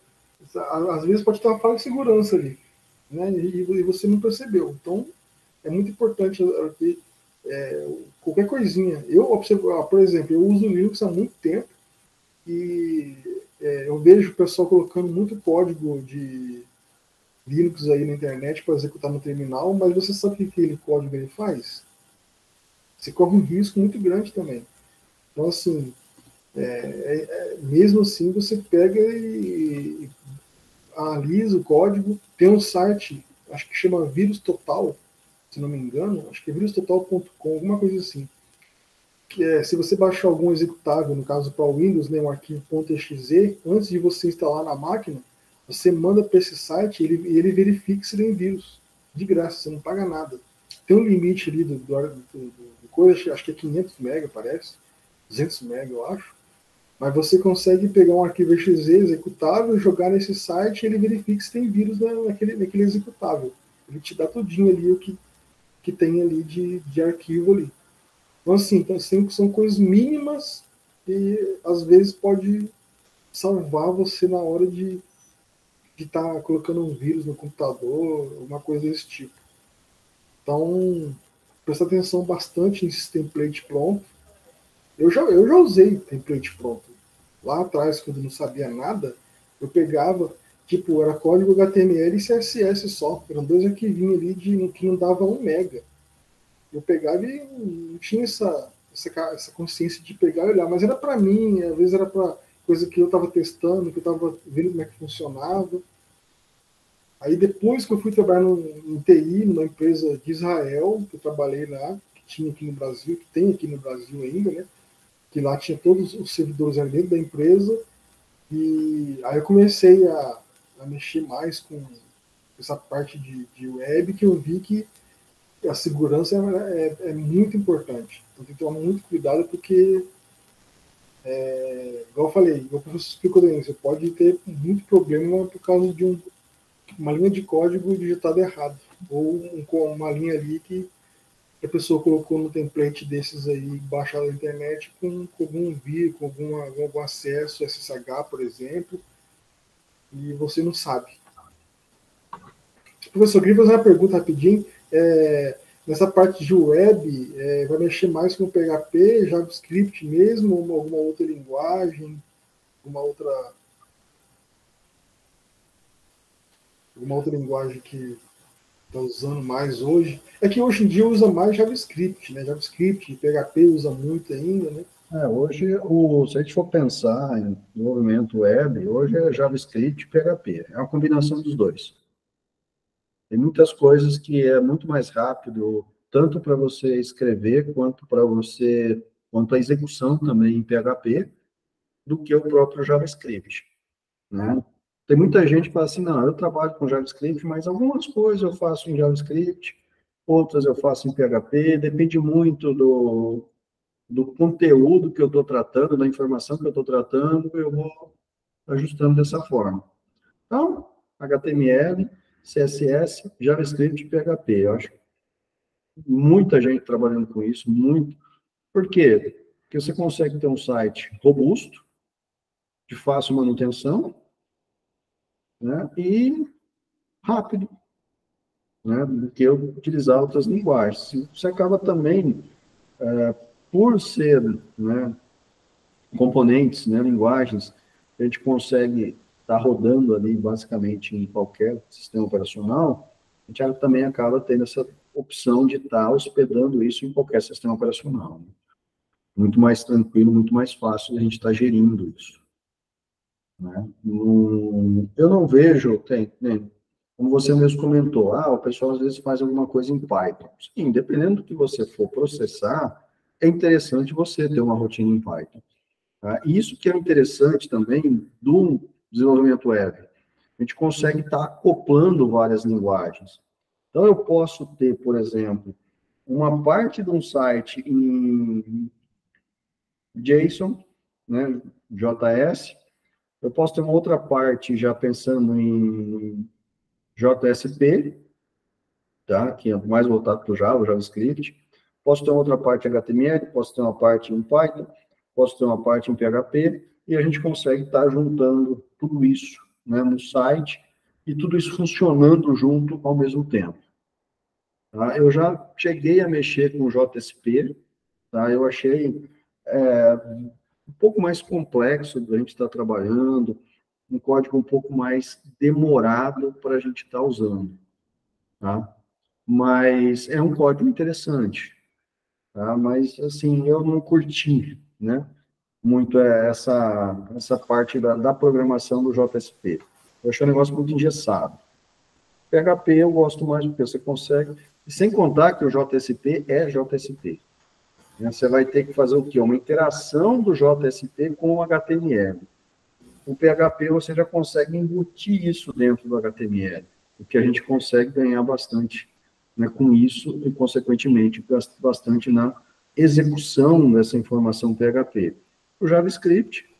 Às vezes pode ter uma falha de segurança ali, né? E você não percebeu. Então, é muito importante que qualquer coisinha. Por exemplo, eu uso o Linux há muito tempo e eu vejo o pessoal colocando muito código de Linux aí na internet para executar no terminal, mas você sabe o que aquele código ele faz? Você corre um risco muito grande também. Então, assim, mesmo assim, você pega e analisa o código. Tem um site, acho que chama Vírus Total, se não me engano, acho que é virustotal.com, alguma coisa assim. Se você baixar algum executável, no caso para o Windows, né, um arquivo .exe, antes de você instalar na máquina, você manda para esse site e ele verifica se tem vírus. De graça, você não paga nada. Tem um limite ali do coisa, acho que é 500 MB, parece. 200 MB, eu acho. Mas você consegue pegar um arquivo .exe executável, jogar nesse site e ele verifica se tem vírus naquele executável. Ele te dá tudinho ali o que tem ali de arquivo ali. Então, assim, são coisas mínimas e às vezes pode salvar você na hora de estar colocando um vírus no computador, uma coisa desse tipo. Então, presta atenção bastante nesse template pronto. Eu já usei template pronto. Lá atrás, quando eu não sabia nada, eu pegava, tipo, era código HTML e CSS só. Eram dois arquivinhos ali que não dava 1 mega. Eu pegava e não tinha essa consciência de pegar e olhar, mas era para mim, às vezes era para coisa que eu estava testando, que eu estava vendo como é que funcionava. Aí depois que eu fui trabalhar em TI, numa empresa de Israel, que eu trabalhei lá, que tinha aqui no Brasil, que tem aqui no Brasil ainda, né? Que lá tinha todos os servidores ali dentro da empresa, e aí eu comecei a mexer mais com essa parte de web, que eu vi que a segurança é muito importante. Então tem que tomar muito cuidado, porque, igual eu falei, igual o professor explicou, você pode ter muito problema por causa de uma linha de código digitada errado, ou uma linha ali que a pessoa colocou no template desses aí, baixado na internet, com algum vírus, com algum acesso SSH, por exemplo, e você não sabe. Professor, eu queria fazer uma pergunta rapidinho. Nessa parte de web, vai mexer mais com PHP, JavaScript mesmo, ou alguma outra linguagem, alguma outra linguagem que está usando mais hoje? É que hoje em dia usa mais JavaScript, né? JavaScript, PHP usa muito ainda, né? Hoje, se a gente for pensar em desenvolvimento web, hoje é JavaScript e PHP. É uma combinação dos dois. Tem muitas coisas que é muito mais rápido, tanto para você escrever, quanto a execução também em PHP, do que o próprio JavaScript, né? Tem muita gente que fala assim, não, eu trabalho com JavaScript, mas algumas coisas eu faço em JavaScript, outras eu faço em PHP, depende muito do conteúdo que eu estou tratando, da informação que eu estou tratando, eu vou ajustando dessa forma. Então, HTML, CSS, JavaScript e PHP. Eu acho que muita gente trabalhando com isso, muito. Por quê? Porque você consegue ter um site robusto, de fácil manutenção, né, e rápido, né, do que eu utilizar outras linguagens. Você acaba também, por ser, né, componentes, né, linguagens, a gente consegue estar rodando ali basicamente em qualquer sistema operacional, a gente também acaba tendo essa opção de estar hospedando isso em qualquer sistema operacional. Né? Muito mais tranquilo, muito mais fácil a gente estar gerindo isso. Né? Eu não vejo, né, como você mesmo comentou, o pessoal às vezes faz alguma coisa em Python. Sim, dependendo do que você for processar, é interessante você ter uma rotina em Python. Tá? Isso que é interessante também do desenvolvimento web. A gente consegue estar acoplando várias linguagens. Então, eu posso ter, por exemplo, uma parte de um site em JSON, né, JS, eu posso ter uma outra parte já pensando em JSP, tá, que é mais voltado para o Java, JavaScript. Posso ter uma outra parte em HTML, posso ter uma parte em Python, posso ter uma parte em PHP, e a gente consegue estar juntando tudo isso, né, no site, e tudo isso funcionando junto ao mesmo tempo. Tá? Eu já cheguei a mexer com o JSP, tá? Eu achei um pouco mais complexo da gente estar trabalhando, um código um pouco mais demorado para a gente estar usando. Tá? Mas é um código interessante. Tá? Mas, assim, eu não curti, né, muito essa parte da programação do JSP. Eu achei um negócio muito engessado. PHP eu gosto mais porque você consegue, e sem contar que o JSP é JSP. Né? Você vai ter que fazer o quê? Uma interação do JSP com o HTML. O PHP você já consegue embutir isso dentro do HTML, o que a gente consegue ganhar bastante, né, com isso e, consequentemente, bastante na execução dessa informação PHP. O JavaScript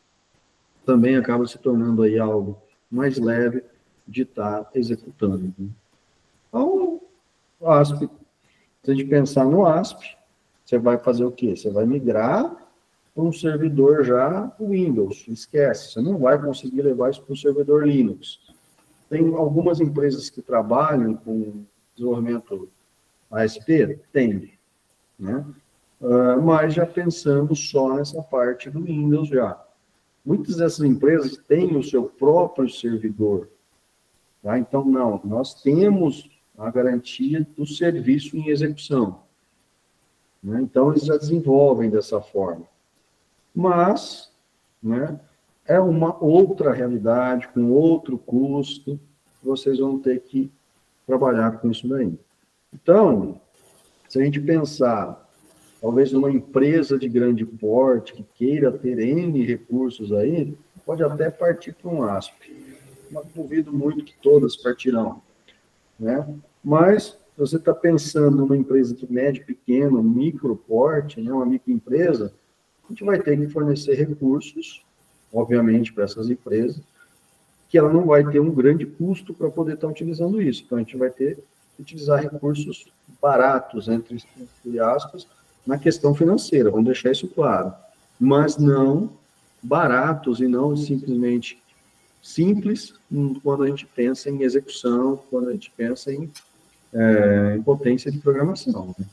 também acaba se tornando aí algo mais leve de estar executando. Né? Então, o ASP, se a gente pensar no ASP, você vai fazer o quê? Você vai migrar para um servidor já Windows, esquece, você não vai conseguir levar isso para um servidor Linux. Tem algumas empresas que trabalham com desenvolvimento ASP? Tem, né? Mas já pensando só nessa parte do Windows já. Muitas dessas empresas têm o seu próprio servidor, tá? Então, não, nós temos a garantia do serviço em execução. Né? Então, eles já desenvolvem dessa forma. Mas, né, é uma outra realidade, com outro custo, vocês vão ter que trabalhar com isso daí. Então, se a gente pensar, talvez numa empresa de grande porte, que queira ter N recursos aí, pode até partir para um ASP. Mas duvido muito que todas partirão. Né? Mas, se você está pensando numa empresa de médio, pequeno, micro porte, né, uma microempresa, a gente vai ter que fornecer recursos, obviamente, para essas empresas, que ela não vai ter um grande custo para poder estar utilizando isso. Então, a gente vai ter que utilizar recursos baratos, entre aspas, na questão financeira, vamos deixar isso claro. Mas não baratos e não simplesmente simples quando a gente pensa em execução, quando a gente pensa em potência de programação. Né?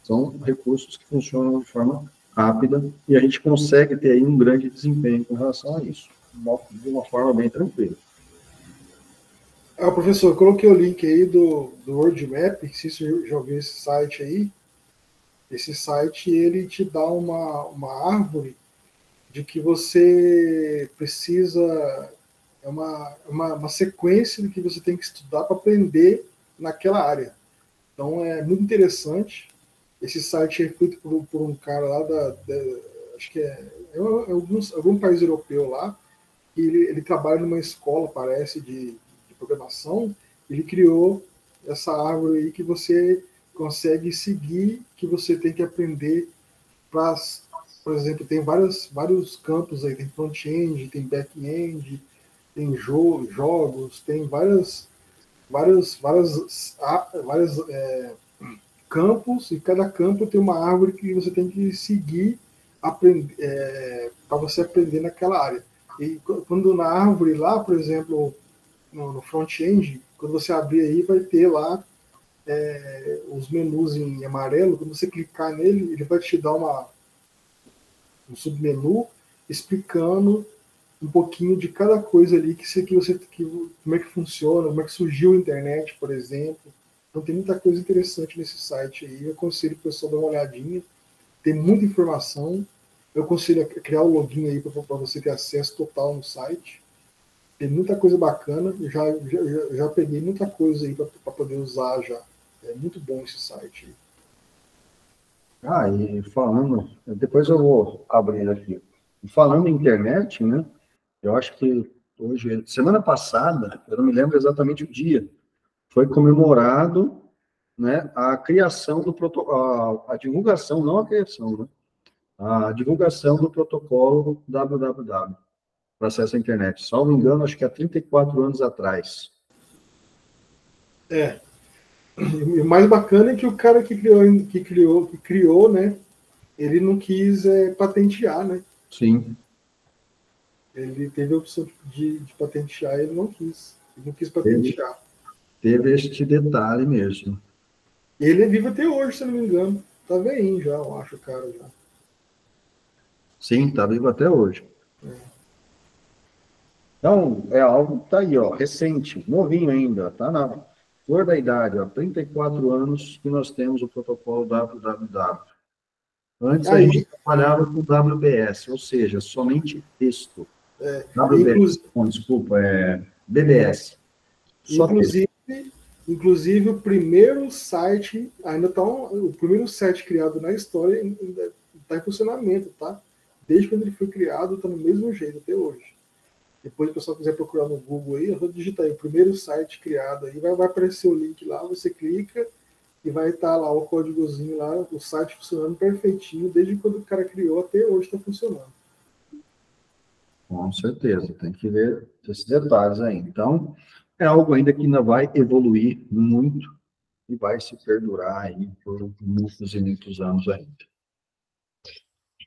São recursos que funcionam de forma rápida e a gente consegue ter aí um grande desempenho com relação a isso, de uma forma bem tranquila. Professor, eu coloquei o link aí do World Map, se você já ouviu esse site aí. Esse site, ele te dá uma árvore de que você precisa, uma sequência do que você tem que estudar para aprender naquela área. Então, é muito interessante. Esse site é feito por um cara lá acho que é algum país europeu lá, ele trabalha numa escola, parece, de programação. Ele criou essa árvore aí que você consegue seguir, que você tem que aprender para, por exemplo, tem vários campos aí, tem front-end, tem back-end, tem jogos, tem várias campos, e cada campo tem uma árvore que você tem que seguir para você aprender naquela área. E quando na árvore lá, por exemplo, no front-end, quando você abrir aí, vai ter lá os menus em amarelo. Quando você clicar nele, ele vai te dar um submenu explicando um pouquinho de cada coisa ali como é que funciona, como é que surgiu a internet, por exemplo. Então tem muita coisa interessante nesse site aí. Eu aconselho o pessoal dar uma olhadinha. Tem muita informação. Eu aconselho a criar o login aí para você ter acesso total no site. Tem muita coisa bacana. Já peguei muita coisa aí para poder usar já. É muito bom esse site aí. Ah, e falando, depois eu vou abrir aqui. Falando em internet, né? Eu acho que hoje, semana passada, eu não me lembro exatamente o dia, foi comemorado, né, a criação do protocolo, a divulgação, não a criação, né? A divulgação do protocolo www para acesso à internet. Salvo engano, acho que há 34 anos atrás. E o mais bacana é que o cara que criou, né? Ele não quis patentear, né? Sim. Ele teve a opção de patentear, ele não quis. Ele não quis patentear. Teve este detalhe mesmo. Ele é vivo até hoje, se eu não me engano. Tá velhinho já, eu acho, o cara já. Sim, está vivo até hoje. Então, é algo que está aí, ó, recente, novinho ainda, está na flor da idade, ó, 34 anos que nós temos o protocolo www. Antes a gente trabalhava com WBS, ou seja, somente texto. WBS, desculpa, BBS. Inclusive, o primeiro site, o primeiro site criado na história ainda está em funcionamento, tá? Desde quando ele foi criado, está no mesmo jeito até hoje. Depois, se o pessoal quiser procurar no Google aí, eu vou digitar aí o primeiro site criado aí, vai aparecer o link lá, você clica e vai estar lá o códigozinho lá, o site funcionando perfeitinho, desde quando o cara criou até hoje está funcionando. Com certeza, tem que ver esses detalhes aí. Então, é algo ainda que ainda vai evoluir muito e vai se perdurar aí por muitos e muitos anos ainda.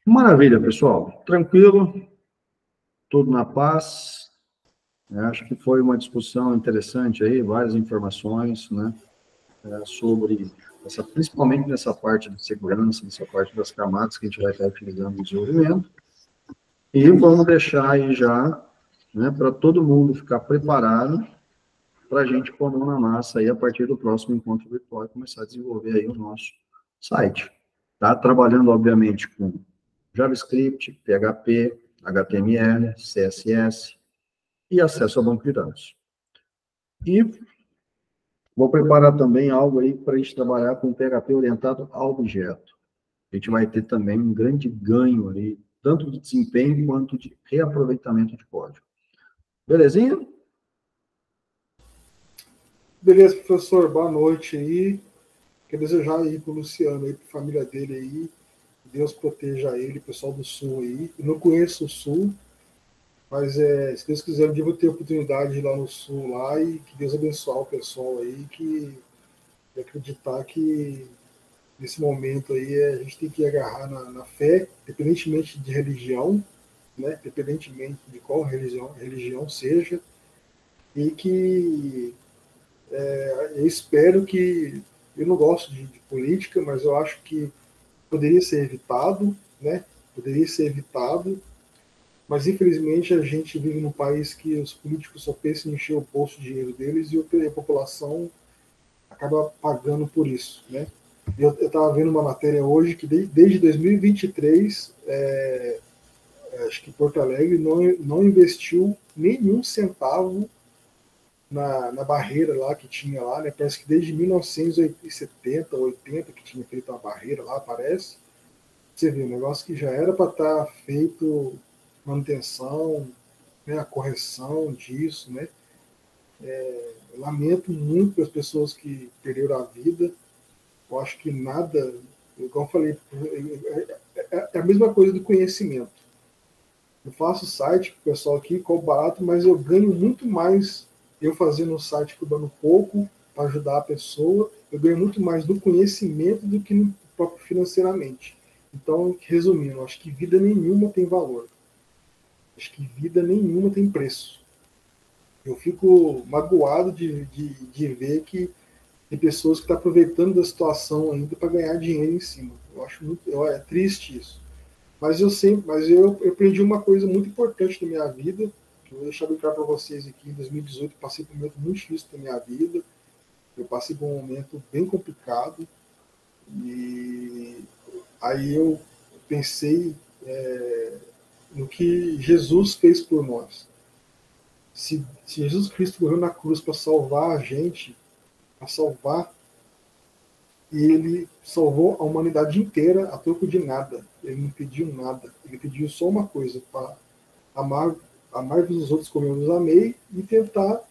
Maravilha, pessoal. Tranquilo, tudo na paz. Eu acho que foi uma discussão interessante aí, várias informações, né, sobre principalmente nessa parte de segurança, nessa parte das camadas que a gente vai estar utilizando no desenvolvimento. E vamos deixar aí já, né, para todo mundo ficar preparado para a gente pôr a mão na massa aí a partir do próximo encontro virtual e começar a desenvolver aí o nosso site. Tá? Trabalhando, obviamente, com JavaScript, PHP, HTML, CSS e acesso a banco de dados. E vou preparar também algo aí para a gente trabalhar com PHP orientado a objeto. A gente vai ter também um grande ganho aí, tanto de desempenho quanto de reaproveitamento de código. Belezinha? Beleza, professor, boa noite aí. Quero desejar aí para o Luciano, aí, para a família dele aí, Deus proteja ele, pessoal do Sul aí. Eu não conheço o Sul, mas se Deus quiser, um dia eu vou ter a oportunidade de ir lá no Sul lá, e que Deus abençoe o pessoal aí, que acreditar que nesse momento aí a gente tem que agarrar na fé, independentemente de religião, né? Independentemente de qual religião seja, e que eu espero que, eu não gosto de política, mas eu acho que poderia ser evitado, né? Poderia ser evitado, mas infelizmente a gente vive num país que os políticos só pensam em encher o bolso de dinheiro deles e a população acaba pagando por isso, né? Eu estava vendo uma matéria hoje que desde 2023, acho que Porto Alegre não investiu nenhum centavo na barreira lá que tinha lá, né? Parece que desde 1970, 80 que tinha feito a barreira lá, parece. Você vê, um negócio que já era para estar feito manutenção, né, a correção disso, né? Eu lamento muito as pessoas que perderam a vida. Eu acho que nada, igual eu falei, é a mesma coisa do conhecimento. Eu faço site para o pessoal aqui, cobro barato, mas eu ganho muito mais eu fazendo o site cobrando pouco para ajudar a pessoa. Eu ganho muito mais no conhecimento do que no próprio financeiramente. Então, resumindo, acho que vida nenhuma tem valor. Acho que vida nenhuma tem preço. Eu fico magoado de ver que tem pessoas que estão aproveitando da situação ainda para ganhar dinheiro em cima. Eu acho muito, é triste isso. Mas eu aprendi uma coisa muito importante na minha vida, que eu vou deixar bem claro para vocês aqui. Em 2018 eu passei por um momento muito difícil da minha vida. Eu passei por um momento bem complicado. E aí eu pensei no que Jesus fez por nós. Se Jesus Cristo morreu na cruz para salvar a gente, para salvar, e ele salvou a humanidade inteira a troco de nada. Ele não pediu nada. Ele pediu só uma coisa, para amar os outros como eu os amei e tentar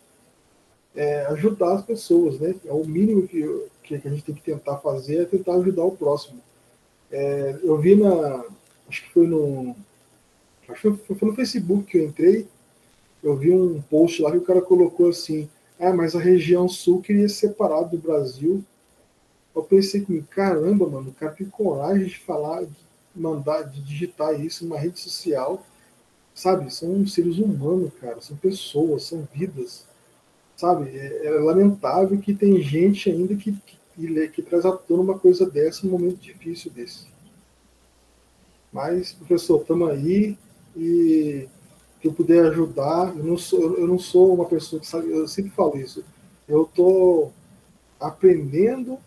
ajudar as pessoas, né? É o mínimo que a gente tem que tentar fazer, é tentar ajudar o próximo. Eu vi acho que foi no Facebook que eu entrei. Eu vi um post lá que o cara colocou assim: mas a região sul queria ser separada do Brasil. Eu pensei comigo, caramba, mano, o cara tem coragem de falar, de digitar isso numa rede social, sabe? São seres humanos, cara, são pessoas, são vidas, sabe? É lamentável que tem gente ainda que traz à tona uma coisa dessa num momento difícil desse. Mas, professor, estamos aí e que eu puder ajudar, eu não sou uma pessoa que sabe, eu sempre falo isso, eu estou aprendendo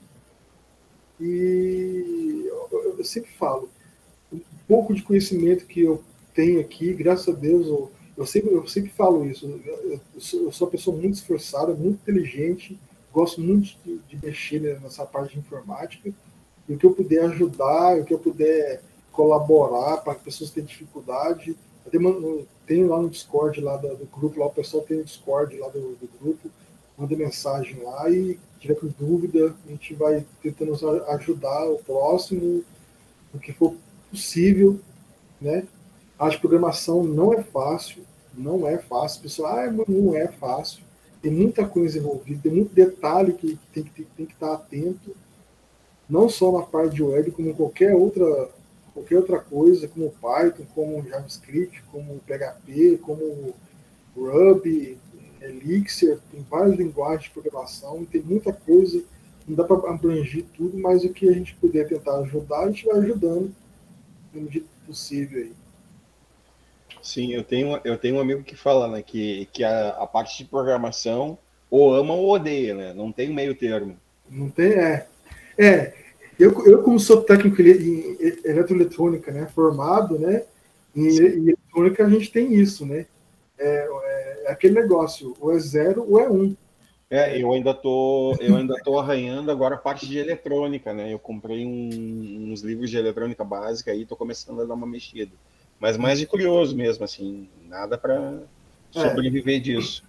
e eu sempre falo, um pouco de conhecimento que eu tenho aqui, graças a Deus, eu sempre falo isso, eu sou uma pessoa muito esforçada, muito inteligente, gosto muito de mexer nessa parte de informática, e o que eu puder ajudar, o que eu puder colaborar para que pessoas tenham dificuldade, tenho lá no Discord lá do grupo, lá o pessoal tem o Discord lá do grupo, manda mensagem lá e se tiver com dúvida, a gente vai tentando ajudar o próximo, o que for possível, né? A programação não é fácil, pessoal, não é fácil, tem muita coisa envolvida, tem muito detalhe que tem que estar atento, não só na parte de web, como qualquer outra coisa, como Python, como JavaScript, como PHP, como Ruby, Elixir, tem várias linguagens de programação, tem muita coisa, não dá para abranger tudo, mas o que a gente puder tentar ajudar, a gente vai ajudando no medida possível aí. Sim, eu tenho um amigo que fala, né, que a parte de programação ou ama ou odeia, né? Não tem meio termo. Não tem, eu como sou técnico em eletroeletrônica, né, formado, né, em eletrônica a gente tem isso, né, aquele negócio, ou é 0 ou é 1. Eu ainda tô arranhando agora a parte de eletrônica, né? Eu comprei uns livros de eletrônica básica e tô começando a dar uma mexida. Mas mais de curioso mesmo, assim, nada para sobreviver disso.